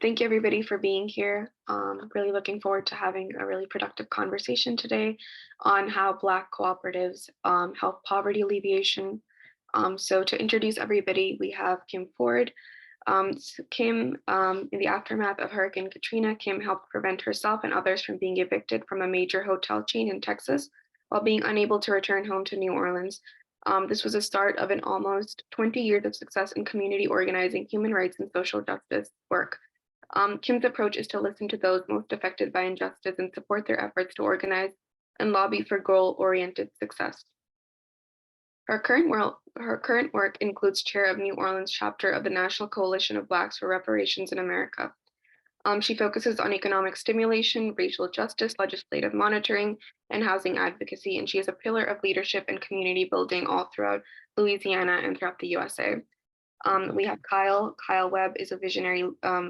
Thank you everybody for being here. Really looking forward to having a really productive conversation today on how Black cooperatives help poverty alleviation. So to introduce everybody, we have Kim Ford. Kim, in the aftermath of Hurricane Katrina, Kim helped prevent herself and others from being evicted from a major hotel chain in Texas while being unable to return home to New Orleans. This was the start of an almost 20 years of success in community organizing, human rights, and social justice work. Kim's approach is to listen to those most affected by injustice and support their efforts to organize and lobby for goal-oriented success. Her current work includes chair of New Orleans chapter of the National Coalition of Blacks for Reparations in America. She focuses on economic stimulation, racial justice, legislative monitoring, and housing advocacy, and she is a pillar of leadership and community building all throughout Louisiana and throughout the USA. We have Kyle. Kyle Webb is a visionary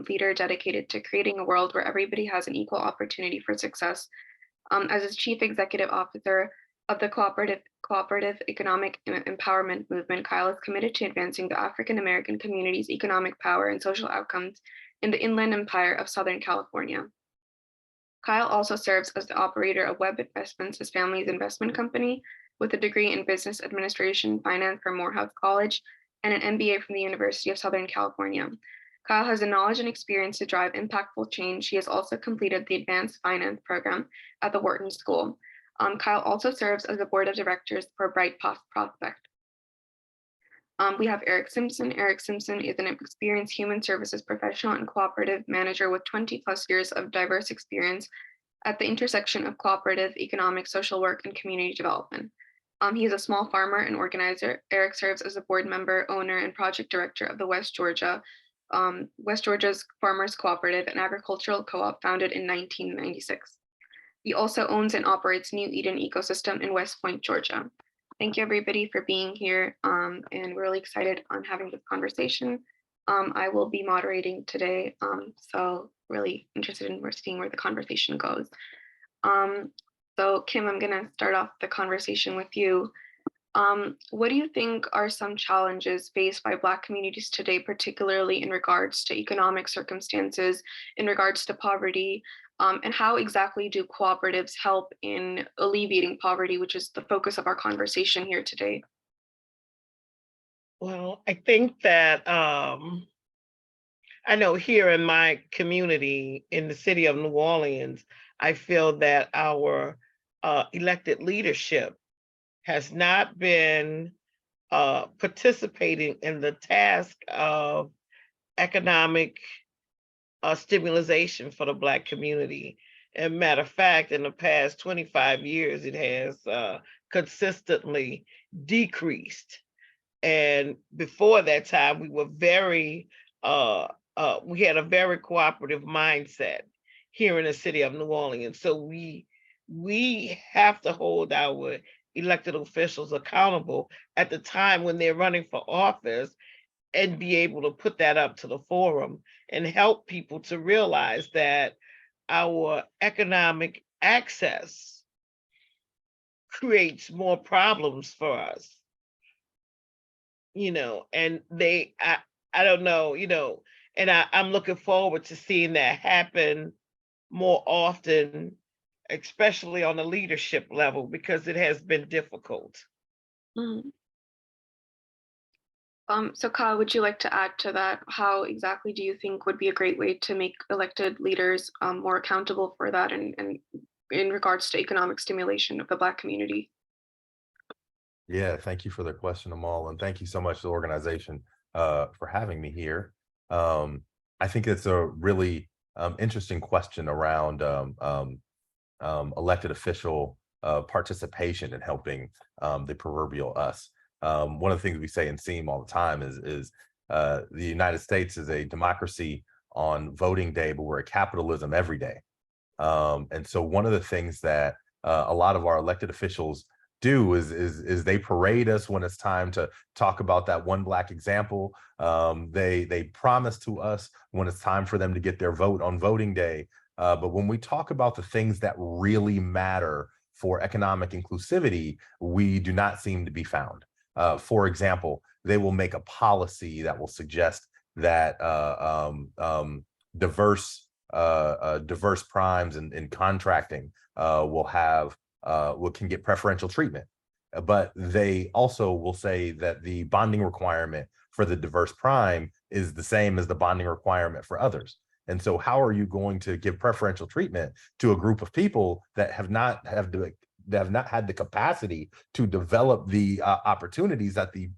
leader dedicated to creating a world where everybody has an equal opportunity for success. As its chief executive officer of the Cooperative Economic Empowerment Movement, Kyle is committed to advancing the African American community's economic power and social outcomes in the Inland Empire of Southern California. Kyle also serves as the operator of Webb Investments, his family's investment company, with a degree in business administration finance from Morehouse College and an MBA from the University of Southern California. Kyle has the knowledge and experience to drive impactful change. He has also completed the advanced finance program at the Wharton School. Kyle also serves as the board of directors for Bright Prospect. We have Eric Simpson. Eric Simpson is an experienced human services professional and cooperative manager with 20 plus years of diverse experience at the intersection of cooperative, economic, social work, and community development. He is a small farmer and organizer. Eric serves as a board member, owner, and project director of the West Georgia's Farmers Cooperative, an agricultural co-op founded in 1996. He also owns and operates New Eden Ecosystem in West Point, Georgia. Thank you everybody for being here, and we're really excited on having this conversation. I will be moderating today, so really interested in seeing where the conversation goes. So Kim, I'm gonna start off the conversation with you. What do you think are some challenges faced by Black communities today, particularly in regards to economic circumstances, in regards to poverty, and how exactly do cooperatives help in alleviating poverty, which is the focus of our conversation here today? Well, I think that I know here in my community in the city of New Orleans, I feel that our elected leadership has not been participating in the task of economic stimulation for the Black community. And matter of fact, in the past 25 years, it has consistently decreased. And before that time, we had a very cooperative mindset here in the city of New Orleans. So we have to hold our elected officials accountable at the time when they're running for office and be able to put that up to the forum and help people to realize that our economic access creates more problems for us, and I don't know, and I'm looking forward to seeing that happen more often, especially on the leadership level, because it has been difficult. Mhm. So Kyle, would you like to add to that? How exactly do you think would be a great way to make elected leaders more accountable for that and in regards to economic stimulation of the Black community? Yeah, thank you for the question, Amal, and thank you so much to the organization for having me here. I think it's a really interesting question around elected official participation in helping the proverbial us. One of the things we say in SEAM all the time is the United States is a democracy on voting day, but we're a capitalism every day. And so one of the things that a lot of our elected officials do is they parade us when it's time to talk about that one Black example. They promise to us when it's time for them to get their vote on voting day. But when we talk about the things that really matter for economic inclusivity, we do not seem to be found. For example, they will make a policy that will suggest that diverse diverse primes and contracting can get preferential treatment. But they also will say that the bonding requirement for the diverse prime is the same as the bonding requirement for others. And so how are you going to give preferential treatment to a group of people that have not had the capacity to develop the opportunities that the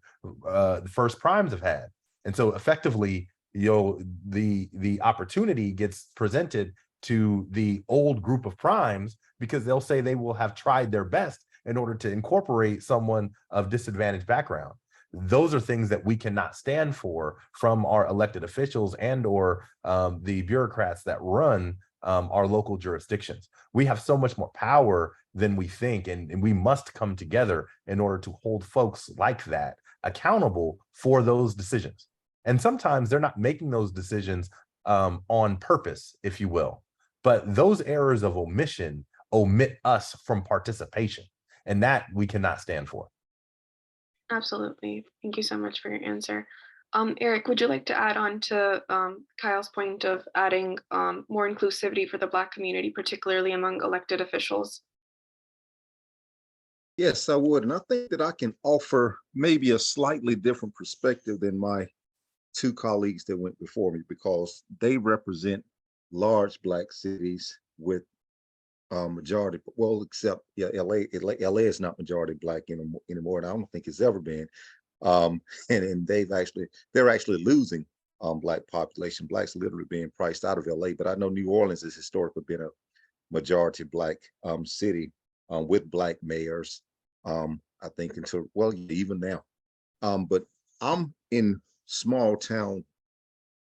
first primes have had? And so effectively, the opportunity gets presented to the old group of primes because they'll say they will have tried their best in order to incorporate someone of disadvantaged background. Those are things that we cannot stand for from our elected officials and or the bureaucrats that run our local jurisdictions. We have so much more power than we think, and we must come together in order to hold folks like that accountable for those decisions. And sometimes they're not making those decisions on purpose, if you will, but those errors of omission omit us from participation, and that we cannot stand for. Absolutely. Thank you so much for your answer. Eric, would you like to add on to Kyle's point of adding more inclusivity for the Black community, particularly among elected officials? Yes, I would. And I think that I can offer maybe a slightly different perspective than my two colleagues that went before me, because they represent large Black cities with majority, well, except LA is not majority Black anymore, and I don't think it's ever been. And they're actually losing Black population. Blacks literally being priced out of LA. But I know New Orleans has historically been a majority Black city with Black mayors. I think until, well, even now. But I'm in small town,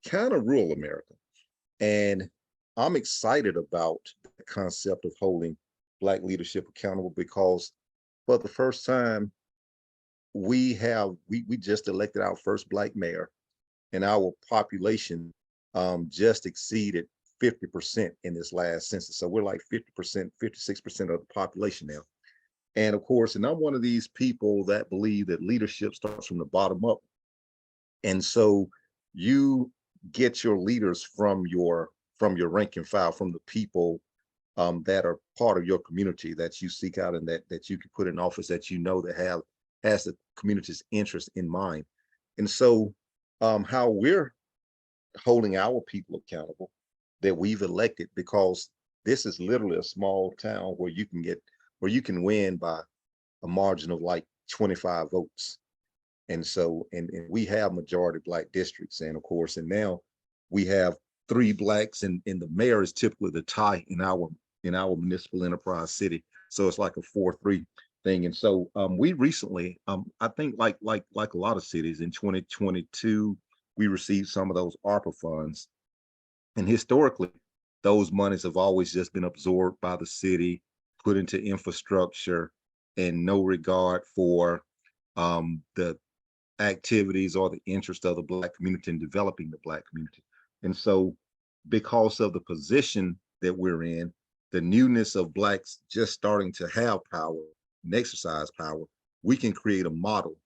kind of rural America, and I'm excited about the concept of holding Black leadership accountable, because for the first time we just elected our first Black mayor, and our population just exceeded 50% in this last census. So we're like 50%, 56% of the population now. And of course, and I'm one of these people that believe that leadership starts from the bottom up. And so you get your leaders from your rank and file, from the people that are part of your community that you seek out, and that you can put in office, that you know that has the community's interest in mind. And so how we're holding our people accountable that we've elected, because this is literally a small town where you can win by a margin of like 25 votes. And so, and we have majority Black districts, and of course, and now we have 3 Blacks, and the mayor is typically the tie in our municipal enterprise city. So it's like a 4-3 thing. And so we recently, I think like a lot of cities, in 2022, we received some of those ARPA funds. And historically, those monies have always just been absorbed by the city, put into infrastructure, and no regard for the activities or the interest of the Black community in developing the Black community. And so because of the position that we're in, the newness of Blacks just starting to have power and exercise power, we can create a model.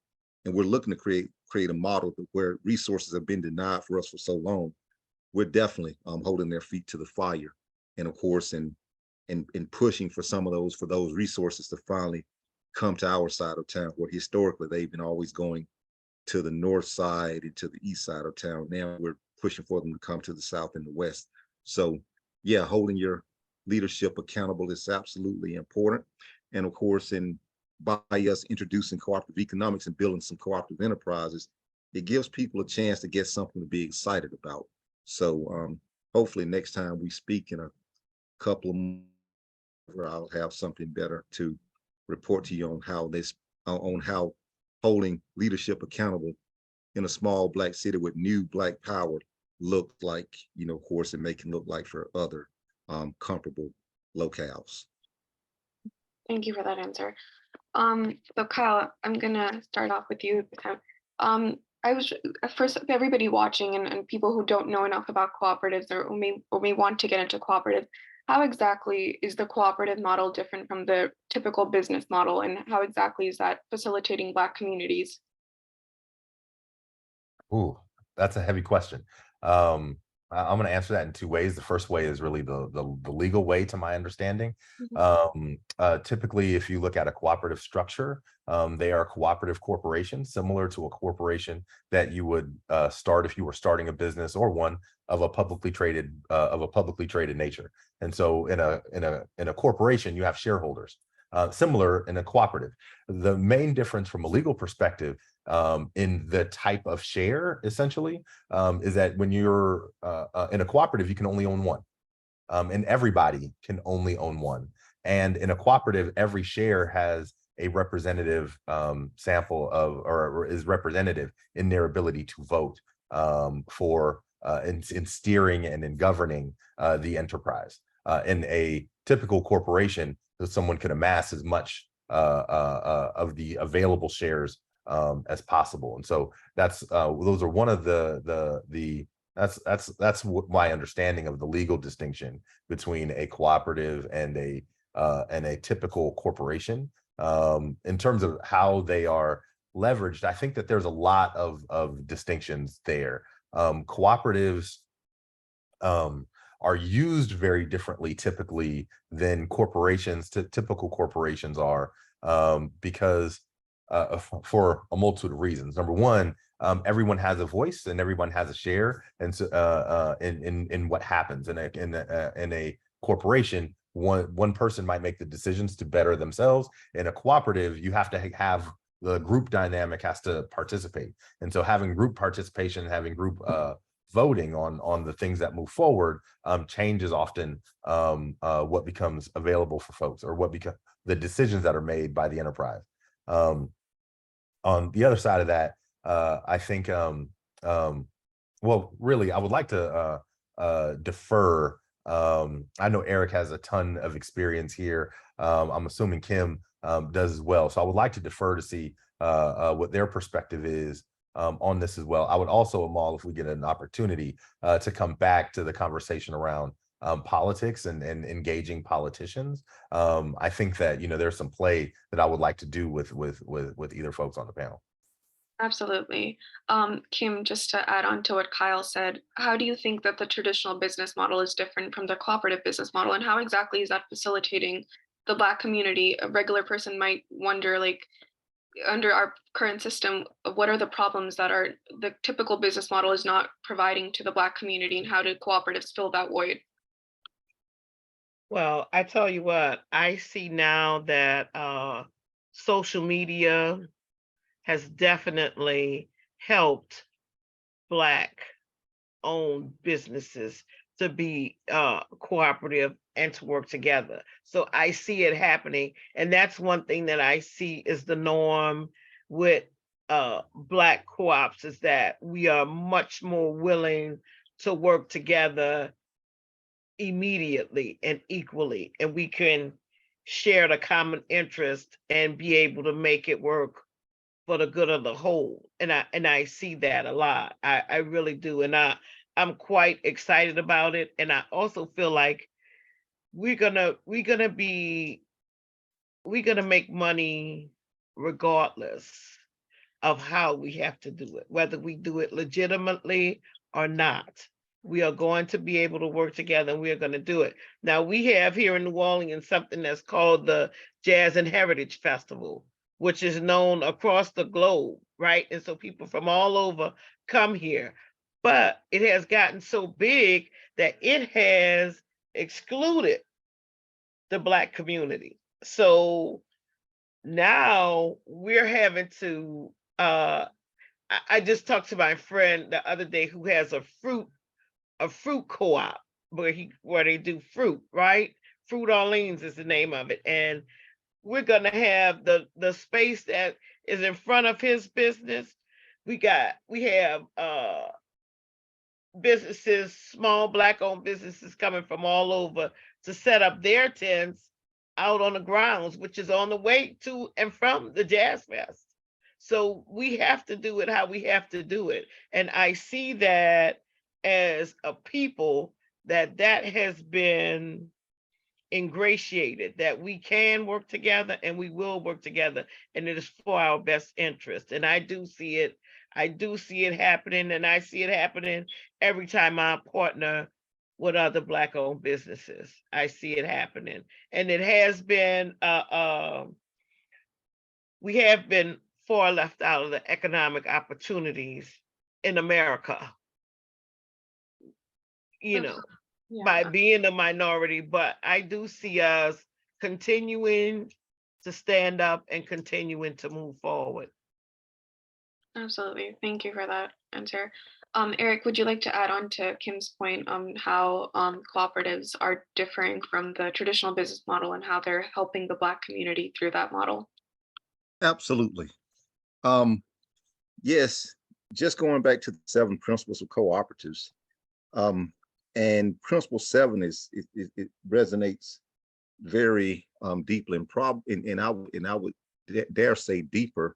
And we're looking to create a model where resources have been denied for us for so long. We're definitely holding their feet to the fire, and of course, and pushing for those resources to finally come to our side of town, where historically they've been always going to the north side and to the east side of town. Now we're pushing for them to come to the south and the west. So yeah, holding your leadership accountable is absolutely important. And of course, by us introducing cooperative economics and building some cooperative enterprises, it gives people a chance to get something to be excited about. So hopefully next time we speak in a couple of months, I'll have something better to report to you on how holding leadership accountable in a small Black city with new Black power look like, of course, and make it look like for other comparable locales. Thank you for that answer. So Kyle, I'm gonna start off with you. I was first, everybody watching and people who don't know enough about cooperatives or may want to get into cooperative, how exactly is the cooperative model different from the typical business model, and how exactly is that facilitating Black communities? Ooh, that's a heavy question. Um, I'm going to answer that in two ways. The first way is really the legal way, to my understanding. Mhm. Typically, if you look at a cooperative structure, they are cooperative corporations, similar to a corporation that you would start if you were starting a business, or one of a publicly traded nature. And so, in a corporation, you have shareholders. Similar in a cooperative. The main difference from a legal perspective, in the type of share, essentially, is that when you're in a cooperative, you can only own one, and everybody can only own one. And in a cooperative, every share has a representative sample of, or is representative in their ability to vote for in steering and in governing the enterprise. In a typical corporation, someone could amass as much of the available shares as possible. And so that's those are one of the that's what my understanding of the legal distinction between a cooperative and a typical corporation. In terms of how they are leveraged, I think that there's a lot of distinctions there. Cooperatives are used very differently typically than corporations. Typical corporations are, because for a multitude of reasons. Number one, everyone has a voice and everyone has a share, and so in what happens in a corporation. One person might make the decisions to better themselves. In a cooperative, you have to have the group dynamic has to participate, and so having group participation, having group voting on the things that move forward, changes often what becomes available for folks, or what become the decisions that are made by the enterprise. Um, on the other side of that, I think, well, really, I would like to defer. I know Eric has a ton of experience here. I'm assuming Kim does as well. So I would like to defer to see what their perspective is on this as well. I would also, Amal, if we get an opportunity to come back to the conversation around politics and engaging politicians. I think that, there's some play that I would like to do with either folks on the panel. Absolutely. Kim, just to add on to what Kyle said, how do you think that the traditional business model is different from the cooperative business model, and how exactly is that facilitating the Black community? A regular person might wonder, like, under our current system, what are the problems that are the typical business model is not providing to the Black community, and how do cooperatives fill that void? Well, I tell you what, I see now that social media has definitely helped Black owned businesses to be cooperative and to work together. So I see it happening. And that's one thing that I see is the norm with Black co-ops, is that we are much more willing to work together immediately and equally, and we can share the common interest and be able to make it work for the good of the whole. And I see that a lot. I really do. And I'm quite excited about it. And I also feel like we're gonna make money regardless of how we have to do it, whether we do it legitimately or not. We are going to be able to work together, and we are going to do it. Now, we have here in New Orleans something that's called the Jazz and Heritage Festival, which is known across the globe, right? And so people from all over come here. But it has gotten so big that it has excluded the Black community. So now we're having to I just talked to my friend the other day who has a fruit co-op where they do fruit, right? Fruit Orleans is the name of it. And we're gonna have the space that is in front of his business. We have businesses, small Black owned businesses coming from all over to set up their tents out on the grounds, which is on the way to and from the Jazz Fest. So we have to do it how we have to do it. And I see that as a people that has been ingratiated, that we can work together and we will work together, and it is for our best interest. And I do see it. I do see it happening, and I see it happening every time I partner with other Black-owned businesses. I see it happening, and it has been. We have been far left out of the economic opportunities in America. You know, by Yeah, being a minority, but I do see us continuing to stand up and continuing to move forward. absolutely. Thank you for that answer. Eric, would you like to add on to Kim's point how cooperatives are differing from the traditional business model and how they're helping the Black community through that model? Absolutely. Um, yes, just going back to the 7 principles of cooperatives. Um, and principle 7 it resonates very deeply and I would dare say deeper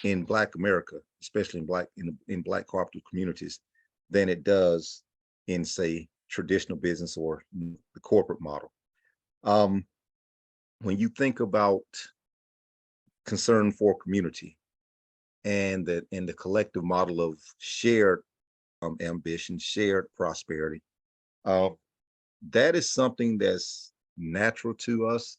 in Black America, especially in Black cooperative communities, than it does in, say, traditional business or the corporate model. Um, when you think about concern for community and the collective model of shared ambition, shared prosperity, uh, that is something that's natural to us,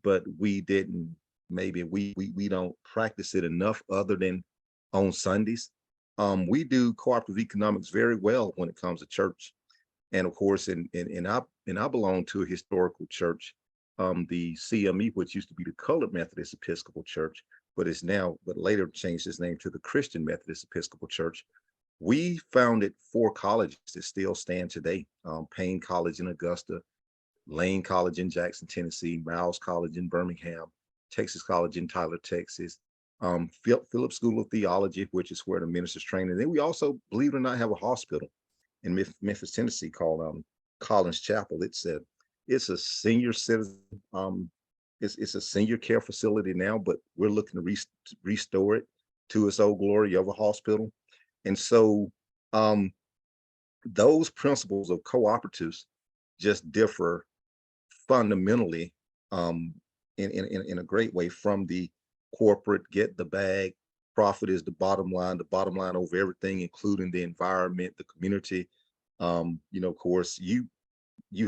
but we didn't maybe we don't practice it enough other than on Sundays. We do cooperative economics very well when it comes to church. And of course, and I belong to a historical church, the CME, which used to be the Colored Methodist Episcopal Church, but later changed its name to the Christian Methodist Episcopal Church. We founded 4 colleges that still stand today: Payne College in Augusta, Lane College in Jackson, Tennessee, Miles College in Birmingham, Texas College in Tyler, Texas, Phillips School of Theology, which is where the ministers train. And then we also, believe it or not, have a hospital in Memphis, Tennessee called Collins Chapel. It's a senior citizen, it's a senior care facility now, but we're looking to restore it to its old glory of a hospital. And so those principles of cooperatives just differ fundamentally in a great way from the corporate get the bag, profit is the bottom line over everything, including the environment, the community. Of course, you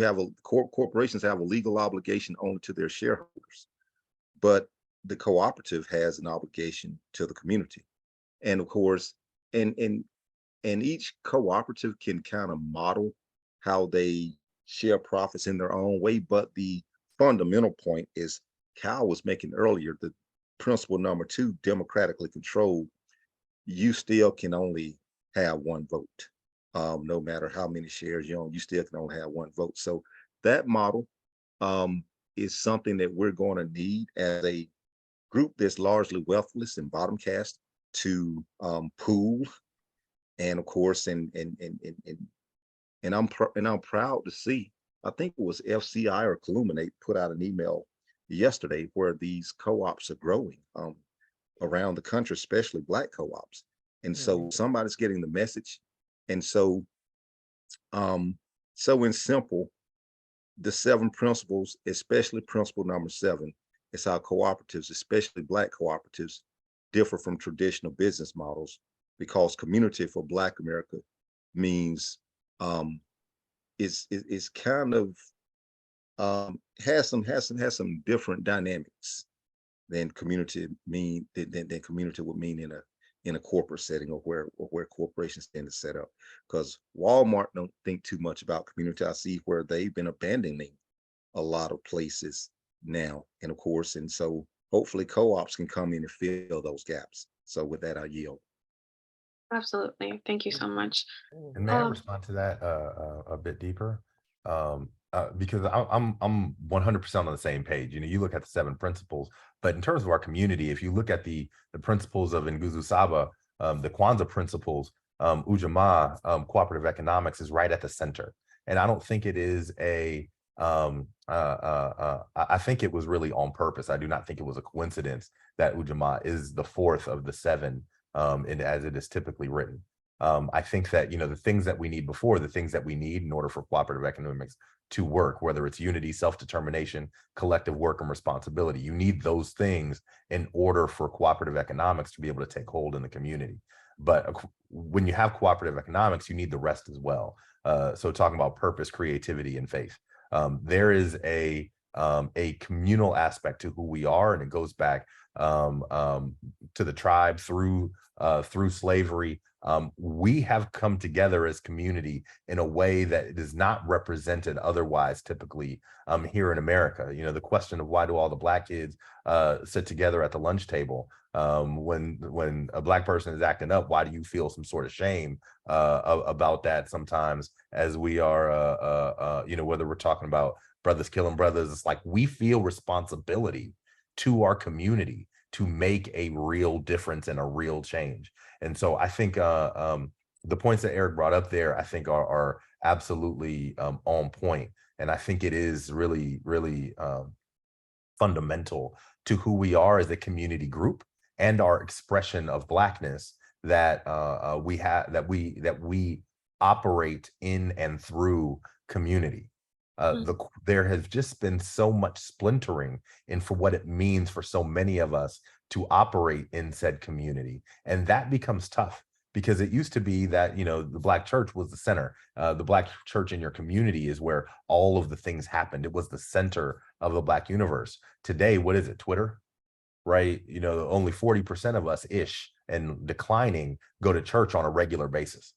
have corporations have a legal obligation only to their shareholders, but the cooperative has an obligation to the community. And of course, and each cooperative can kind of model how they share profits in their own way. But the fundamental point is Cal was making earlier, the principle number 2, democratically controlled. You still can only have one vote. No matter how many shares you own, you still can only have one vote. So that model is something that we're going to need as a group that's largely wealthless and bottom caste to pool. And of course, I'm proud to see, I think it was FCI or Colluminate put out an email yesterday where these co-ops are growing around the country, especially Black co-ops. And so somebody's getting the message. And so in simple, the 7 principles, especially principle number 7, is how cooperatives, especially Black cooperatives, differ from traditional business models, because community for Black America means is kind of has some different dynamics than community would mean in a corporate setting, or where corporations tend to set up. Because Walmart don't think too much about community. I see where they've been abandoning a lot of places now, and of course, and so hopefully co-ops can come in and fill those gaps. So with that, I yield. Absolutely. Thank you so much. And may I respond to that a bit deeper? Because I'm 100% on the same page. You look at the 7 principles, but in terms of our community, if you look at the principles of Nguzu Saba, the Kwanzaa principles, Ujamaa, cooperative economics is right at the center. And I don't think it is I think it was really on purpose. I do not think it was a coincidence that Ujamaa is the 4th of the 7, and as it is typically written. I think that, the things that we need the things that we need in order for cooperative economics to work, whether it's unity, self-determination, collective work, and responsibility, you need those things in order for cooperative economics to be able to take hold in the community. But when you have cooperative economics, you need the rest as well. So talking about purpose, creativity, and faith, there is a communal aspect to who we are, and it goes back to the tribe through slavery. We have come together as community in a way that is not represented otherwise typically here in America. You know, the question of why do all the Black kids sit together at the lunch table? When a Black person is acting up, why do you feel some sort of shame about that sometimes, as we are, you know, whether we're talking about brothers killing brothers, it's like we feel responsibility to our community to make a real difference and a real change. And so I think the points that Eric brought up there, I think are absolutely on point. And I think it is really, really fundamental to who we are as a community group and our expression of Blackness, that we have, that we operate in and through community. There has just been so much splintering in for what it means for so many of us to operate in said community. And that becomes tough, because it used to be that, you know, the Black church was the center. The Black church in your community is where all of the things happened. It was the center of the Black universe. Today, what is it? Twitter, right? You know, only 40% of us ish and declining go to church on a regular basis.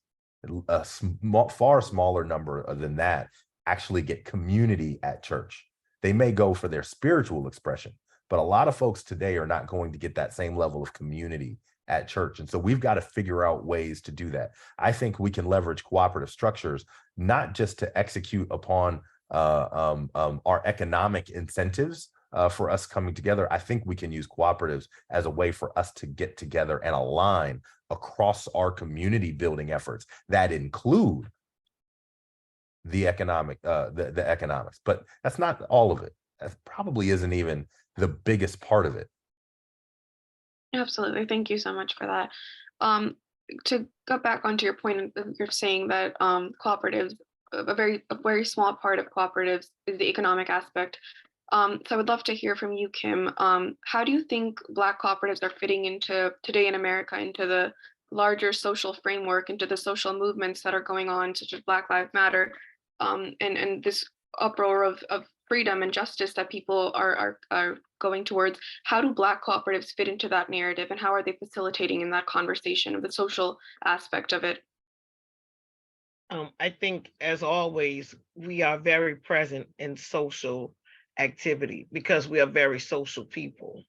A far smaller number than that actually get community at church. They may go for their spiritual expression, but a lot of folks today are not going to get that same level of community at church. And so we've got to figure out ways to do that. I think we can leverage cooperative structures, not just to execute upon our economic incentives for us coming together. I think we can use cooperatives as a way for us to get together and align across our community building efforts that include the economics, but that's not all of it. That probably isn't even the biggest part of it. Absolutely. Thank you so much for that. To go back onto your point, you're saying that cooperatives, a very small part of cooperatives is the economic aspect. So I would love to hear from you, Kim. How do you think Black cooperatives are fitting into today in America, into the larger social framework, into the social movements that are going on, such as Black Lives Matter, and this uproar of freedom and justice that people are going towards? How do Black cooperatives fit into that narrative, and how are they facilitating in that conversation of the social aspect of it? I think, as always, we are very present in social activity because we are very social people.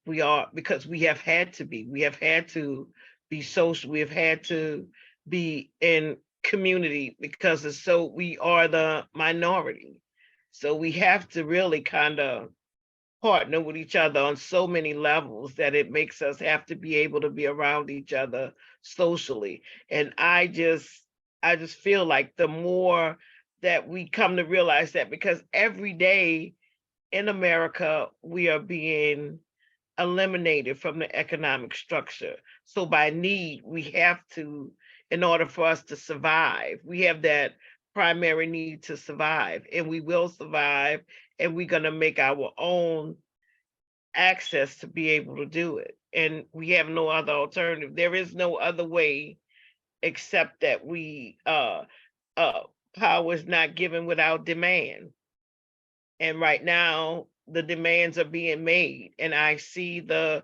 We are, because we have had to be. We have had to be social. We have had to be in community because we are the minority. So we have to really kind of partner with each other on so many levels that it makes us have to be able to be around each other socially. And I just feel like the more that we come to realize that, because every day in America, we are being eliminated from the economic structure. So by need, we have to, in order for us to survive, we have that primary need to survive, and we will survive, and we're going to make our own access to be able to do it. And we have no other alternative. There is no other way except that power is not given without demand. And right now, the demands are being made, and I see the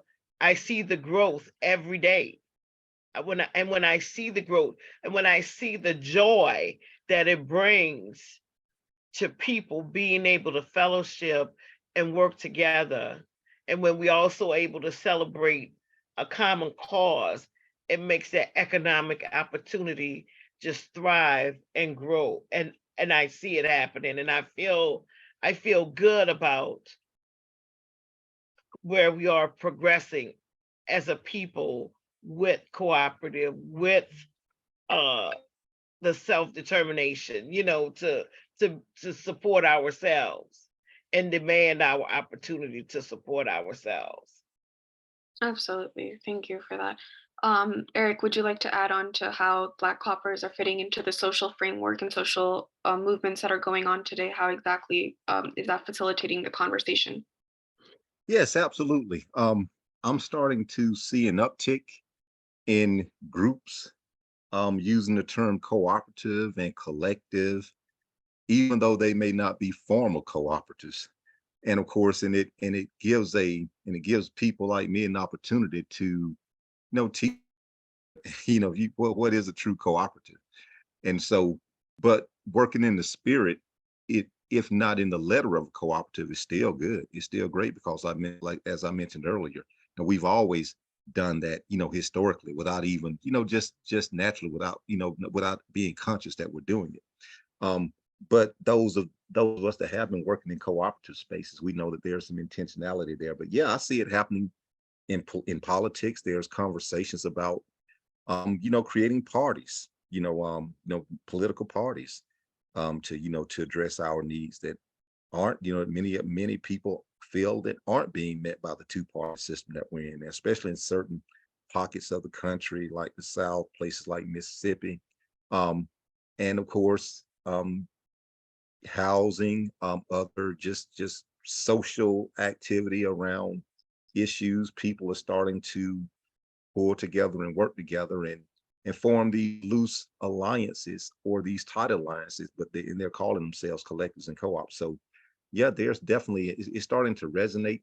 growth every day. When I see the growth, and when I see the joy that it brings to people being able to fellowship and work together, and when we also able to celebrate a common cause, it makes that economic opportunity just thrive and grow. And I see it happening, and I feel good about where we are progressing as a people with cooperative, with the self-determination, to support ourselves and demand our opportunity to support ourselves. Absolutely. Thank you for that. Eric, would you like to add on to how Black coppers are fitting into the social framework and social movements that are going on today? How exactly is that facilitating the conversation? Yes, absolutely. I'm starting to see an uptick in groups, using the term cooperative and collective, even though they may not be formal cooperatives. And of course, it gives people like me an opportunity to, teach, what is a true cooperative. And so, but working in the spirit, if not in the letter of a cooperative, is still good. It's still great because I mean, like as I mentioned earlier, and we've always done that, historically, without even, just naturally, without being conscious that we're doing it. But those of us that have been working in cooperative spaces, we know that there's some intentionality there. But yeah, I see it happening in politics. There's conversations about creating parties, political parties, to address our needs that aren't, many people feel that aren't being met by the two-party system that we're in, especially in certain pockets of the country, like the South, places like Mississippi. And of course, housing, other just social activity around issues. People are starting to pull together and work together and form these loose alliances or these tight alliances, but they're calling themselves collectives and co-ops. So yeah, there's definitely, it's starting to resonate,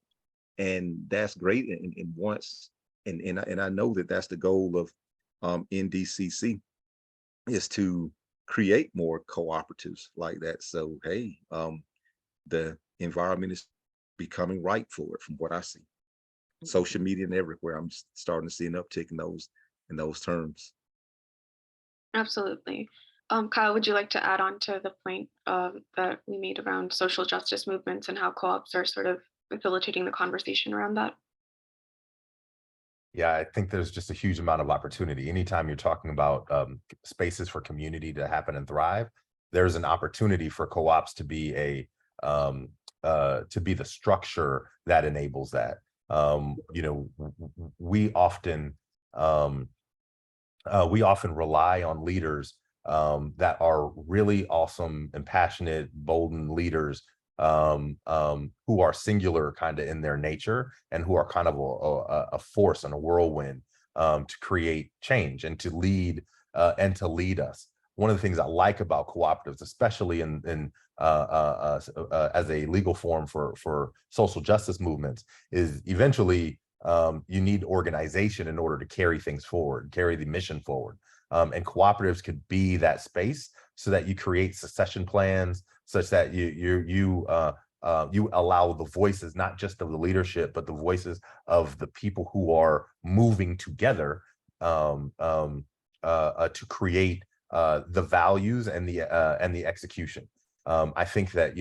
and that's great. And once, and I know that that's the goal of NDCC, is to create more cooperatives like that. So hey, the environment is becoming right for it, from what I see. Social media and everywhere, I'm starting to see an uptick in those terms. Absolutely. Kyle, would you like to add on to the point that we made around social justice movements and how co-ops are sort of facilitating the conversation around that? Yeah, I think there's just a huge amount of opportunity. Anytime you're talking about spaces for community to happen and thrive, there's an opportunity for co-ops to be the structure that enables that. We often rely on leaders that are really awesome and passionate, bolden leaders, who are singular kind of in their nature and who are kind of a force and a whirlwind, to create change and to lead us. One of the things I like about cooperatives, especially as a legal form for social justice movements, is eventually you need organization in order to carry things forward, carry the mission forward. And cooperatives could be that space so that you create succession plans, such that you allow the voices, not just of the leadership, but the voices of the people who are moving together, to create the values and the execution. I think that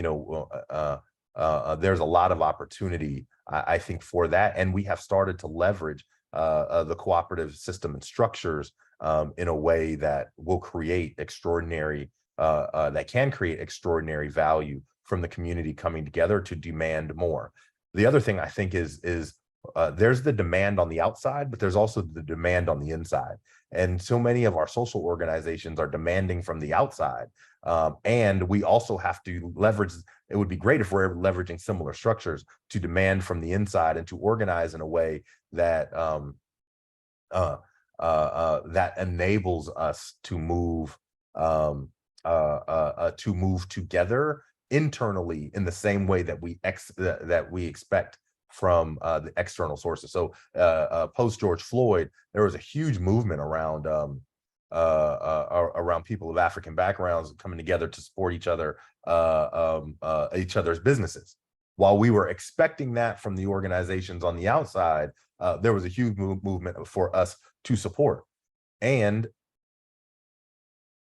there's a lot of opportunity, I think, for that, and we have started to leverage the cooperative system and structures in a way that will create extraordinary, that can create extraordinary value from the community coming together to demand more. The other thing I think is there's the demand on the outside, but there's also the demand on the inside. And so many of our social organizations are demanding from the outside. And we also have to leverage, it would be great if we're leveraging similar structures to demand from the inside and to organize in a way that that enables us to move together internally in the same way that we expect from the external sources. So post George Floyd, there was a huge movement around people of African backgrounds coming together to support each other's businesses. While we were expecting that from the organizations on the outside, there was a huge movement for us to support. And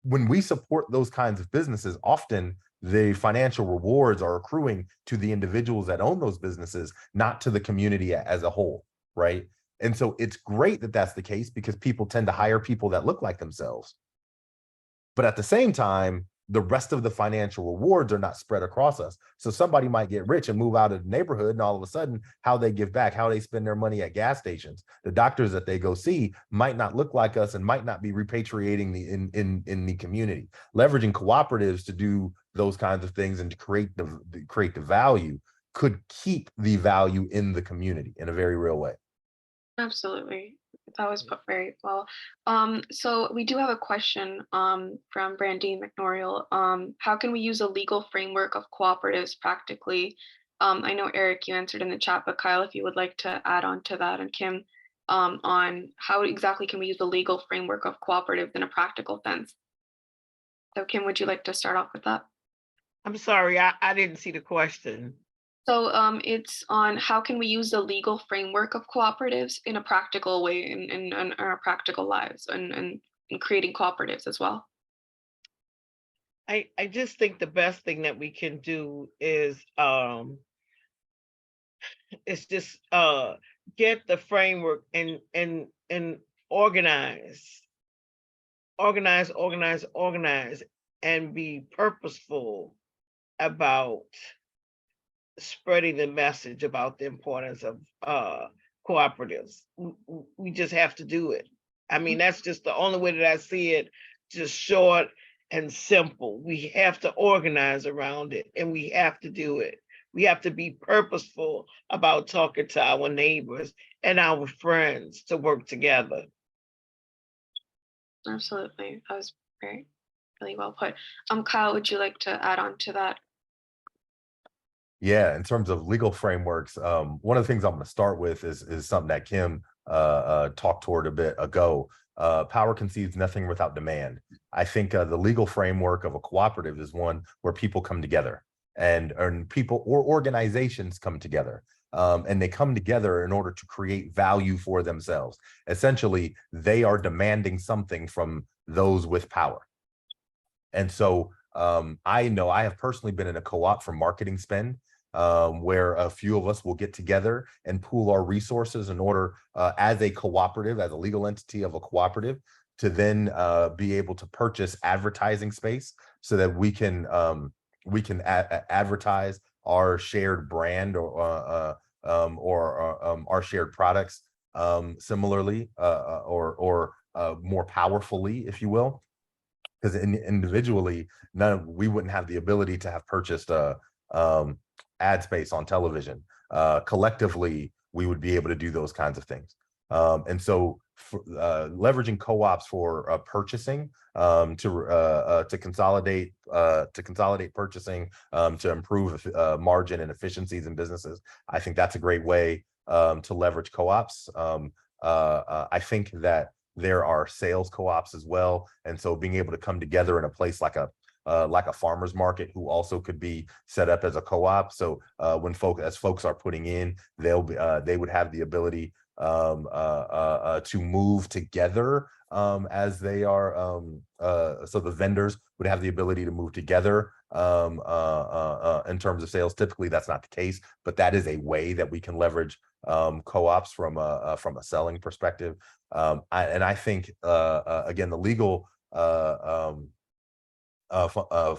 when we support those kinds of businesses, often the financial rewards are accruing to the individuals that own those businesses, not to the community as a whole, right? And so it's great that that's the case, because people tend to hire people that look like themselves. But at the same time, the rest of the financial rewards are not spread across us. So somebody might get rich and move out of the neighborhood, and all of a sudden, how they give back, how they spend their money at gas stations, the doctors that they go see might not look like us and might not be repatriating in the community. Leveraging cooperatives to do those kinds of things and to create the value could keep the value in the community in a very real way. Absolutely. That was put very well. So we do have a question from Brandine McNorial. How can we use a legal framework of cooperatives practically? I know Eric, you answered in the chat, but Kyle, if you would like to add on to that, and Kim, on how exactly can we use the legal framework of cooperatives in a practical sense? So Kim, would you like to start off with that? I'm sorry, I didn't see the question. So it's on how can we use the legal framework of cooperatives in a practical way in our practical lives and in creating cooperatives as well. I just think the best thing that we can do is just get the framework and organize, and be purposeful about spreading the message about the importance of cooperatives. We just have to do it. I mean, that's just the only way that I see it, just short and simple. We have to organize around it, and we have to do it. We have to be purposeful about talking to our neighbors and our friends to work together. Absolutely. That was really well put. Kyle, would you like to add on to that? Yeah, in terms of legal frameworks, one of the things I'm going to start with is something that Kim talked toward a bit ago. Power conceives nothing without demand. I think the legal framework of a cooperative is one where people come together and people or organizations come together. And they come together in order to create value for themselves. Essentially, they are demanding something from those with power. And so I know I have personally been in a co-op for marketing spend, where a few of us will get together and pool our resources in order, as a cooperative, as a legal entity of a cooperative, to then be able to purchase advertising space so that we can advertise our shared brand or our shared products similarly or more powerfully, if you will. Because individually, we wouldn't have the ability to have purchased ad space on television. Collectively, we would be able to do those kinds of things. And so leveraging co-ops for purchasing, to consolidate purchasing, to improve margin and efficiencies in businesses. I think that's a great way to leverage co-ops. I think that there are sales co-ops as well. And so being able to come together in a place like a farmer's market, who also could be set up as a co-op. So when folks are putting in, they would have the ability to move together as they are. So the vendors would have the ability to move together in terms of sales. Typically, that's not the case, but that is a way that we can leverage co-ops from a selling perspective. I think again, the legal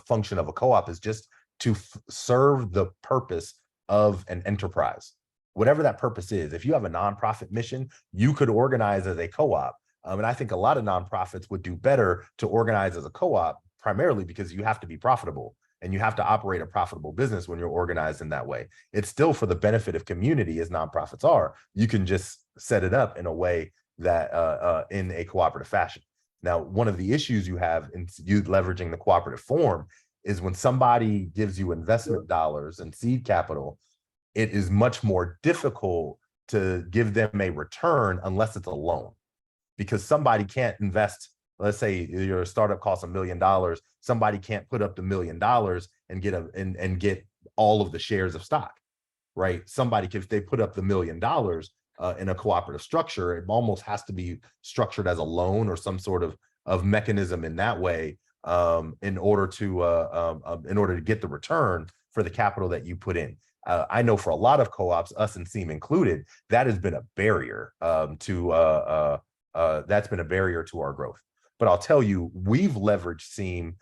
function of a co-op is just to serve the purpose of an enterprise, whatever that purpose is. If you have a nonprofit mission, you could organize as a co-op. And I think a lot of nonprofits would do better to organize as a co-op, primarily because you have to be profitable and you have to operate a profitable business when you're organized in that way. It's still for the benefit of community, as nonprofits are. You can just set it up in a way that in a cooperative fashion. Now, one of the issues you have in you leveraging the cooperative form is when somebody gives you investment dollars and seed capital, it is much more difficult to give them a return unless it's a loan, because somebody can't invest. Let's say your startup costs $1 million. Somebody can't put up the $1 million and get and get all of the shares of stock, right? Somebody, if they put up the $1 million in a cooperative structure, it almost has to be structured as a loan or some sort of mechanism in that way, in order to get the return for the capital that you put in. I know for a lot of co-ops, us and Seam included, that has been a barrier that's been a barrier to our growth. But I'll tell you, we've leveraged Seam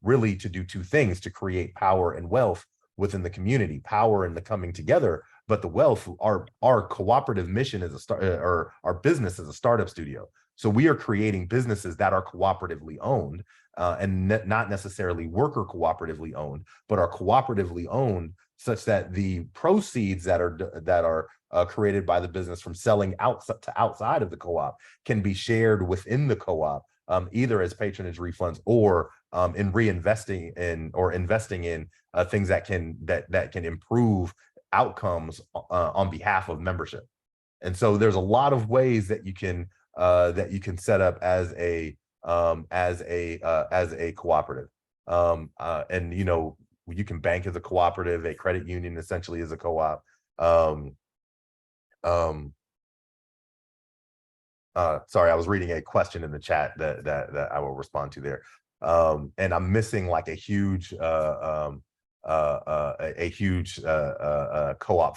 really to do two things: to create power and wealth within the community, power in the coming together, but the wealth. Our cooperative mission is our business is a startup studio. So we are creating businesses that are cooperatively owned, and not necessarily worker cooperatively owned, but are cooperatively owned, such that the proceeds that are created by the business from selling outside of the co-op can be shared within the co-op, either as patronage refunds or in reinvesting in or investing in things that can improve outcomes on behalf of membership. And so there's a lot of ways that you can set up as a cooperative. And you can bank as a cooperative, a credit union essentially is a co-op. Sorry, I was reading a question in the chat that I will respond to there. And I'm missing like a huge co-op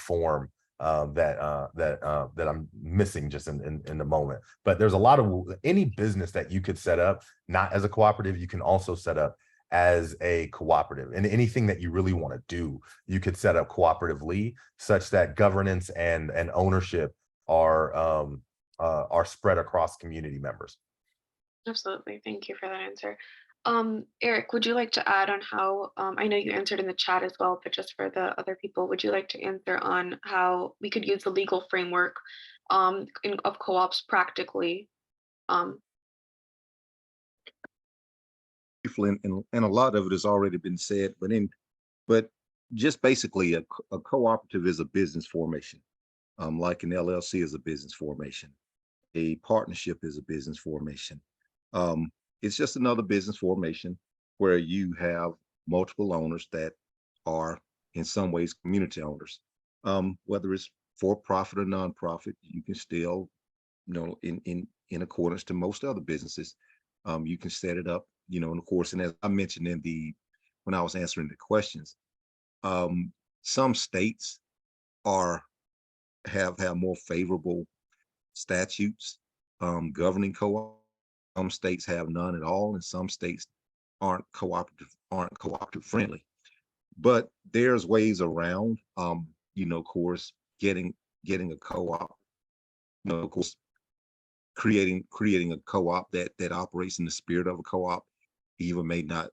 form that I'm missing just in the moment. But there's a lot of any business that you could set up not as a cooperative, you can also set up as a cooperative, and anything that you really want to do, you could set up cooperatively, such that governance and ownership are spread across community members. Absolutely. Thank you for that answer. Eric, would you like to add on how, I know you answered in the chat as well, but just for the other people, would you like to answer on how we could use the legal framework of co-ops practically? And a lot of it has already been said, but just basically a cooperative is a business formation, like an LLC is a business formation. A partnership is a business formation. It's just another business formation where you have multiple owners that are in some ways community owners. Whether it's for profit or nonprofit, you can still, in accordance to most other businesses, you can set it up, and of course, and as I mentioned when I was answering the questions, some states have more favorable statutes governing co-op. Some states have none at all, and some states aren't cooperative friendly. But there's ways around, of course, getting a co-op, of course, creating a co-op that operates in the spirit of a co-op, even maybe not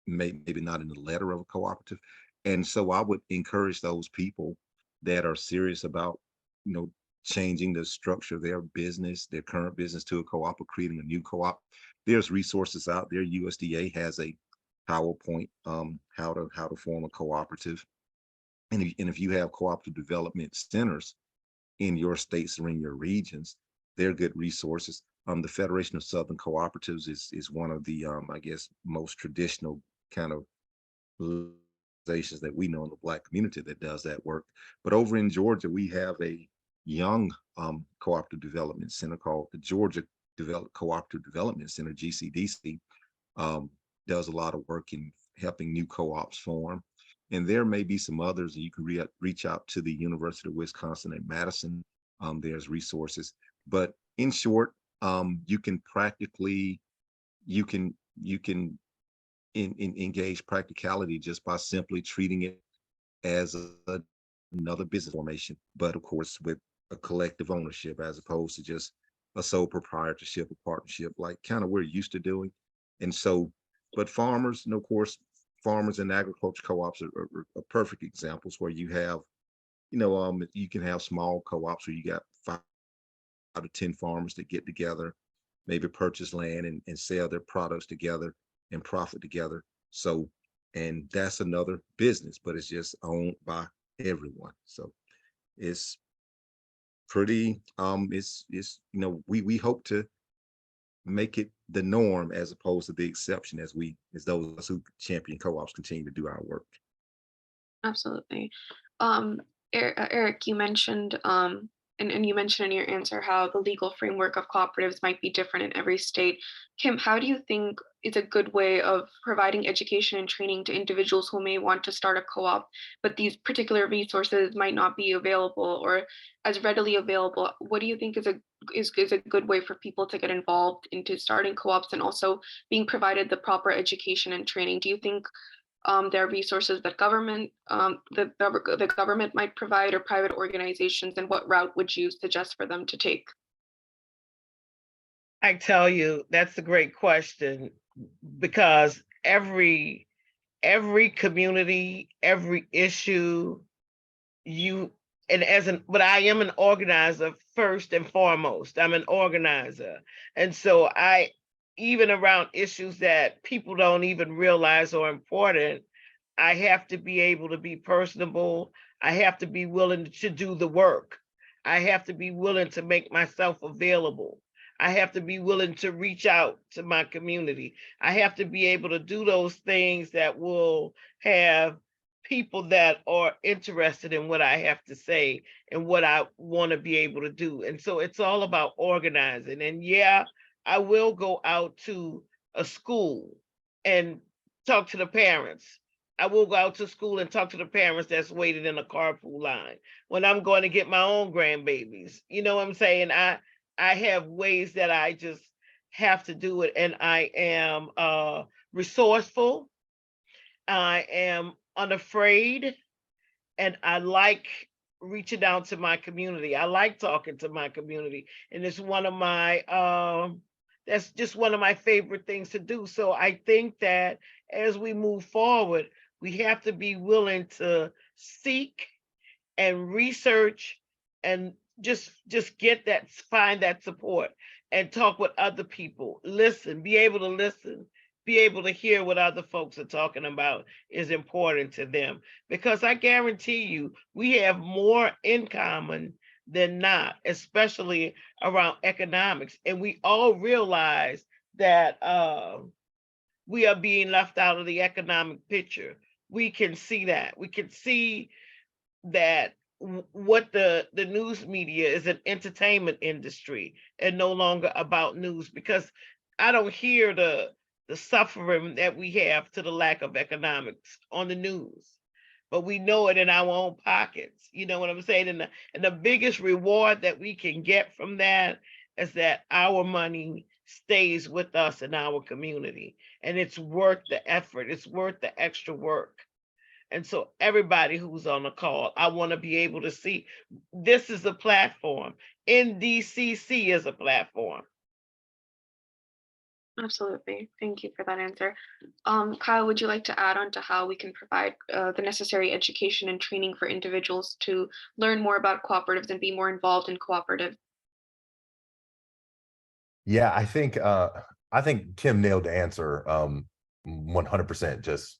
in the letter of a cooperative. And so I would encourage those people that are serious about, changing the structure of their business, their current business, to a co-op, or creating a new co-op. There's resources out there. USDA has a PowerPoint, how to form a cooperative. And if you have cooperative development centers in your states or in your regions, they're good resources. The Federation of Southern Cooperatives is one of the, I guess, most traditional kind of organizations that we know in the Black community that does that work. But over in Georgia, we have a young cooperative development center called the Georgia Cooperative Development Center, GCDC. Does a lot of work in helping new co-ops form. And there may be some others, and you can reach out to the University of Wisconsin at Madison. There's resources. But in short, you can practically, engage practicality just by simply treating it as another business formation, but of course with a collective ownership, as opposed to just a sole proprietorship or partnership, like kind of we're used to doing. And so, but farmers, and of course, farmers and agriculture co-ops are perfect examples where you have, you can have small co-ops where you got 5 to 10 farmers that get together, maybe purchase land and sell their products together and profit together. So, and that's another business, but it's just owned by everyone. So it's pretty, we hope to make it the norm as opposed to the exception, as those who champion co-ops continue to do our work. Absolutely. Eric, you mentioned, and you mentioned in your answer how the legal framework of cooperatives might be different in every state. Kim, how do you think is a good way of providing education and training to individuals who may want to start a co-op, but these particular resources might not be available or as readily available? What do you think is a good way for people to get involved into starting co-ops and also being provided the proper education and training? Do you think there are resources that the government might provide, or private organizations, and what route would you suggest for them to take? I tell you, that's a great question, because every every community, every issue, but I am an organizer first and foremost. I'm an organizer. And so even around issues that people don't even realize are important, I have to be able to be personable. I have to be willing to do the work. I have to be willing to make myself available. I have to be willing to reach out to my community. I have to be able to do those things that will have people that are interested in what I have to say and what I want to be able to do. And so it's all about organizing. And yeah, I will go out to a school and talk to the parents. I will go out to school and talk to the parents that's waiting in a carpool line when I'm going to get my own grandbabies. You know what I'm saying? I have ways that I just have to do it, and I am resourceful. I am unafraid, and I like reaching out to my community. I like talking to my community, and it's one of my that's just one of my favorite things to do. So I think that as we move forward, we have to be willing to seek and research and just find that support and talk with other people. Listen, be able to listen, be able to hear what other folks are talking about is important to them, because I guarantee you we have more in common than not, especially around economics. And we all realize that we are being left out of the economic picture. We can see that. We can see that what the news media is an entertainment industry and no longer about news, because I don't hear the suffering that we have to the lack of economics on the news, but we know it in our own pockets. You know what I'm saying? And the biggest reward that we can get from that is that our money stays with us in our community, and it's worth the effort. It's worth the extra work. And so everybody who's on the call, I want to be able to see this is a platform. NDCC is a platform. Absolutely. Thank you for that answer. Kyle, would you like to add on to how we can provide the necessary education and training for individuals to learn more about cooperatives and be more involved in cooperative? Yeah, I think Kim nailed the answer 100%, just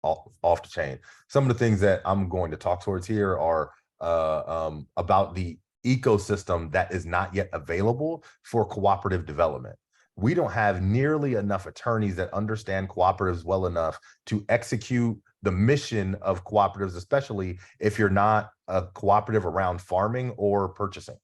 off the chain. Some of the things that I'm going to talk towards here are about the ecosystem that is not yet available for cooperative development. We don't have nearly enough attorneys that understand cooperatives well enough to execute the mission of cooperatives, especially if you're not a cooperative around farming or purchasing.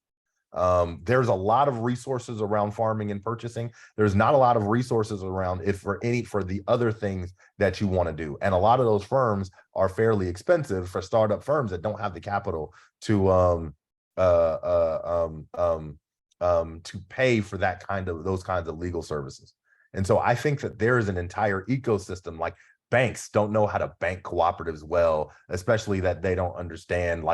There's a lot of resources around farming and purchasing. There's not a lot of resources around it for the other things that you want to do. And a lot of those firms are fairly expensive for startup firms that don't have the capital to pay for those kinds of legal services. And so I think that there is an entire ecosystem. Like, banks don't know how to bank cooperatives well, especially that they don't understand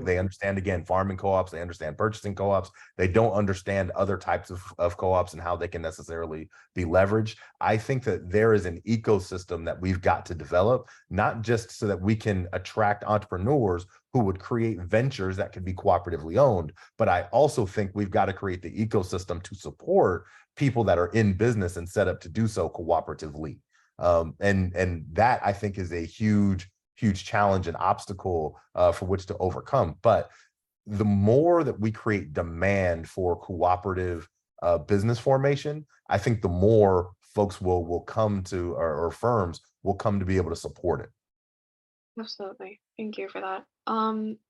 they understand, again, farming co-ops, they understand purchasing co-ops. They don't understand other types of co-ops and how they can necessarily be leveraged. I think that there is an ecosystem that we've got to develop, not just so that we can attract entrepreneurs who would create ventures that can be cooperatively owned, but I also think we've got to create the ecosystem to support people that are in business and set up to do so cooperatively. And that, I think, is a huge challenge and obstacle for which to overcome. But the more that we create demand for cooperative business formation, I think the more folks will come to, or firms will come to be able to support it. Absolutely. Thank you for that.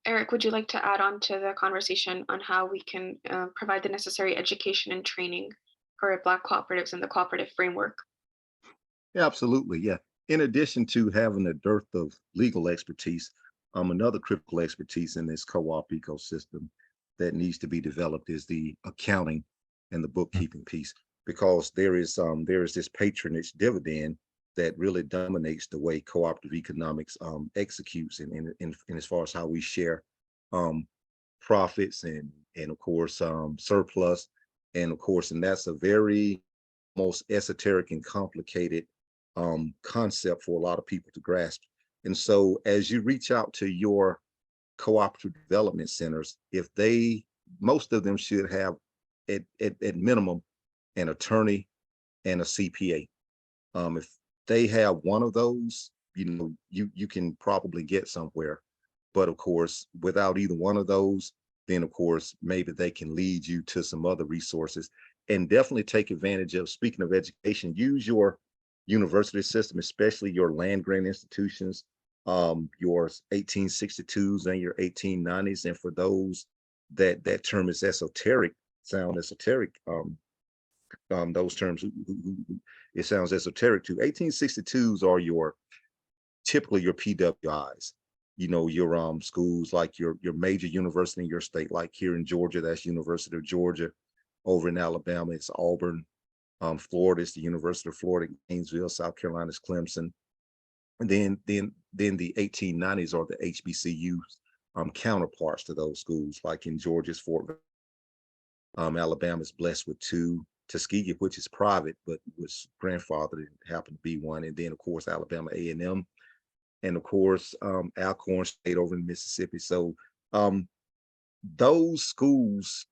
Eric, would you like to add on to the conversation on how we can provide the necessary education and training for Black cooperatives and the cooperative framework? Yeah, absolutely. Yeah. In addition to having a dearth of legal expertise, another critical expertise in this co-op ecosystem that needs to be developed is the accounting and the bookkeeping piece, because there is this patronage dividend that really dominates the way cooperative economics executes in as far as how we share profits and of course surplus, and of course, and that's a very most esoteric and complicated concept for a lot of people to grasp. And so as you reach out to your cooperative development centers, if they, most of them should have at minimum an attorney and a CPA. If they have one of those, you can probably get somewhere. But of course, without either one of those, then of course, maybe they can lead you to some other resources, and definitely take advantage of, speaking of education, use your university system, especially your land grant institutions, your 1862s and your 1890s. And for those that term is esoteric, sound esoteric, those terms, it sounds esoteric to. 1862s are your typically your PWIs, your schools like your major university in your state, like here in Georgia, that's University of Georgia. Over in Alabama, it's Auburn. Florida, it's the University of Florida, Gainesville. South Carolina is Clemson. And then the 1890s are the HBCUs, counterparts to those schools, like in Georgia's Fort. Alabama's blessed with two. Tuskegee, which is private, but was grandfathered, happened to be one. And then of course, Alabama A&M, and of course, Alcorn State over in Mississippi. So those schools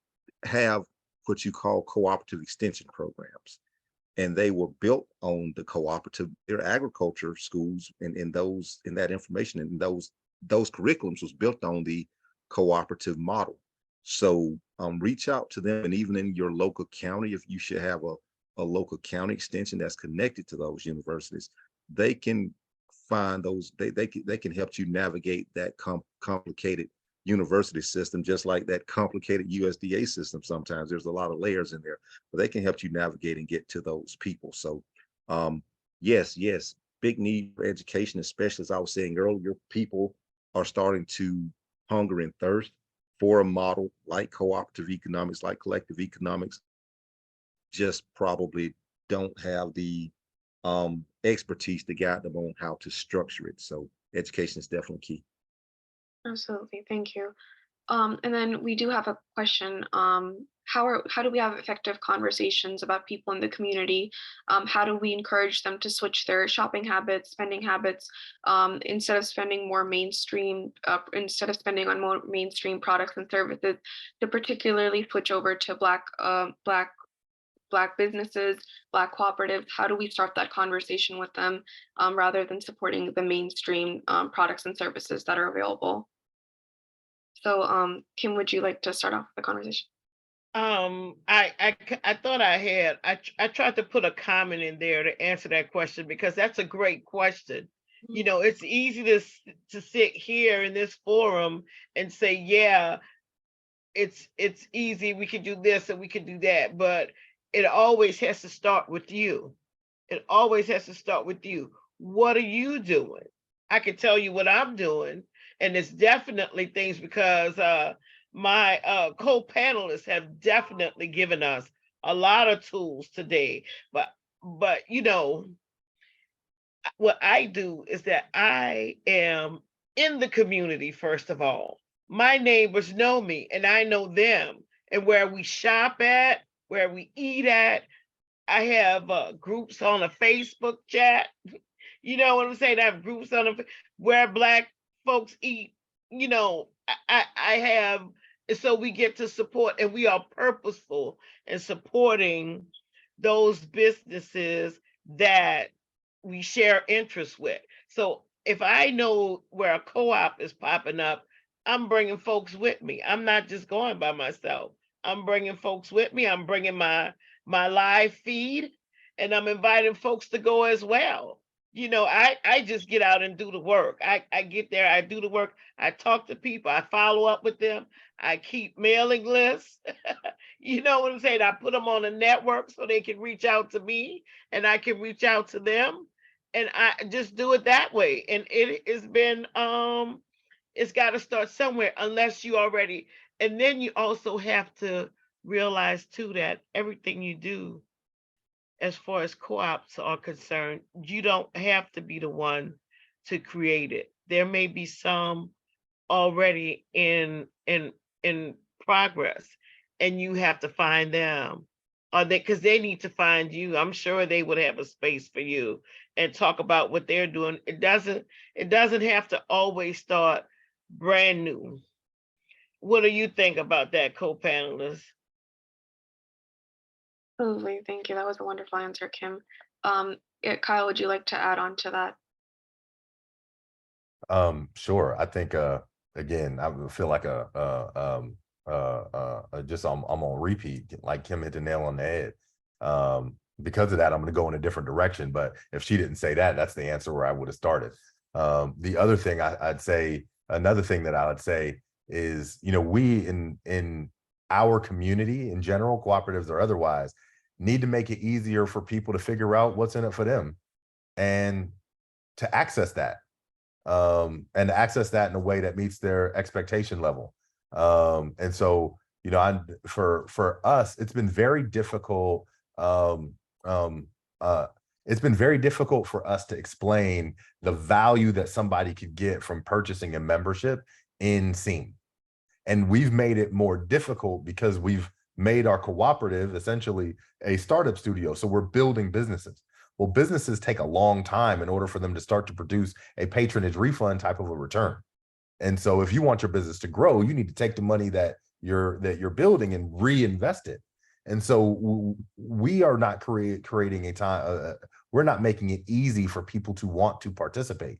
have what you call cooperative extension programs, and they were built on the cooperative. Their agriculture schools, and in that information, and those curriculums was built on the cooperative model. So reach out to them, and even in your local county, if you should have a local county extension that's connected to those universities, they can find those. They can help you navigate that complicated university system, just like that complicated USDA system. Sometimes there's a lot of layers in there, but they can help you navigate and get to those people. So yes, big need for education, especially as I was saying earlier, people are starting to hunger and thirst for a model like cooperative economics, like collective economics. Just probably don't have the expertise to guide them on how to structure it. So education is definitely key. Absolutely, thank you. And then we do have a question. How do we have effective conversations about people in the community? How do we encourage them to switch their shopping habits, spending habits, instead of spending on more mainstream products and services, to particularly switch over to Black businesses, Black cooperatives? How do we start that conversation with them, rather than supporting the mainstream products and services that are available? So, Kim, would you like to start off the conversation? I thought I tried to put a comment in there to answer that question, because that's a great question. It's easy to sit here in this forum and say, yeah, it's easy. We can do this and we can do that, but it always has to start with you. It always has to start with you. What are you doing? I can tell you what I'm doing, and it's definitely things, because my co-panelists have definitely given us a lot of tools today. But what I do is that I am in the community. First of all, my neighbors know me and I know them, and where we shop at, where we eat at. I have groups on a Facebook chat. You know what I'm saying? I have groups on where Black folks eat. I have, and so we get to support, and we are purposeful in supporting those businesses that we share interests with. So if I know where a co-op is popping up, I'm bringing folks with me. I'm not just going by myself. I'm bringing folks with me. I'm bringing my live feed, and I'm inviting folks to go as well. I just get out and do the work. I get there, I do the work, I talk to people, I follow up with them, I keep mailing lists. You know what I'm saying? I put them on a network so they can reach out to me and I can reach out to them. And I just do it that way. And it has been it's got to start somewhere, unless you already, and then you also have to realize too that everything you do as far as co-ops are concerned, you don't have to be the one to create it. There may be some already in progress, and you have to find them Are they, because they need to find you. I'm sure they would have a space for you and talk about what they're doing. It doesn't have to always start brand new. What do you think about that, co-panelists? Absolutely. Thank you. That was a wonderful answer, Kim. Yeah, Kyle, would you like to add on to that? Sure. I think again, I would feel like just I'm on repeat, like Kim hit the nail on the head. Because of that, I'm going to go in a different direction. But if she didn't say that, that's the answer where I would have started. The other thing I'd say, another thing that I would say is, we in our community in general, cooperatives or otherwise, need to make it easier for people to figure out what's in it for them and to access that and access that in a way that meets their expectation level. And so, for us, it's been very difficult. Um, um, uh, it's been very difficult for us to explain the value that somebody could get from purchasing a membership in SEAM. And we've made it more difficult because we've made our cooperative essentially a startup studio. So we're building businesses. Well, businesses take a long time in order for them to start to produce a patronage refund type of a return. And so if you want your business to grow, you need to take the money that you're building and reinvest it. And so we are not creating a time, we're not making it easy for people to want to participate.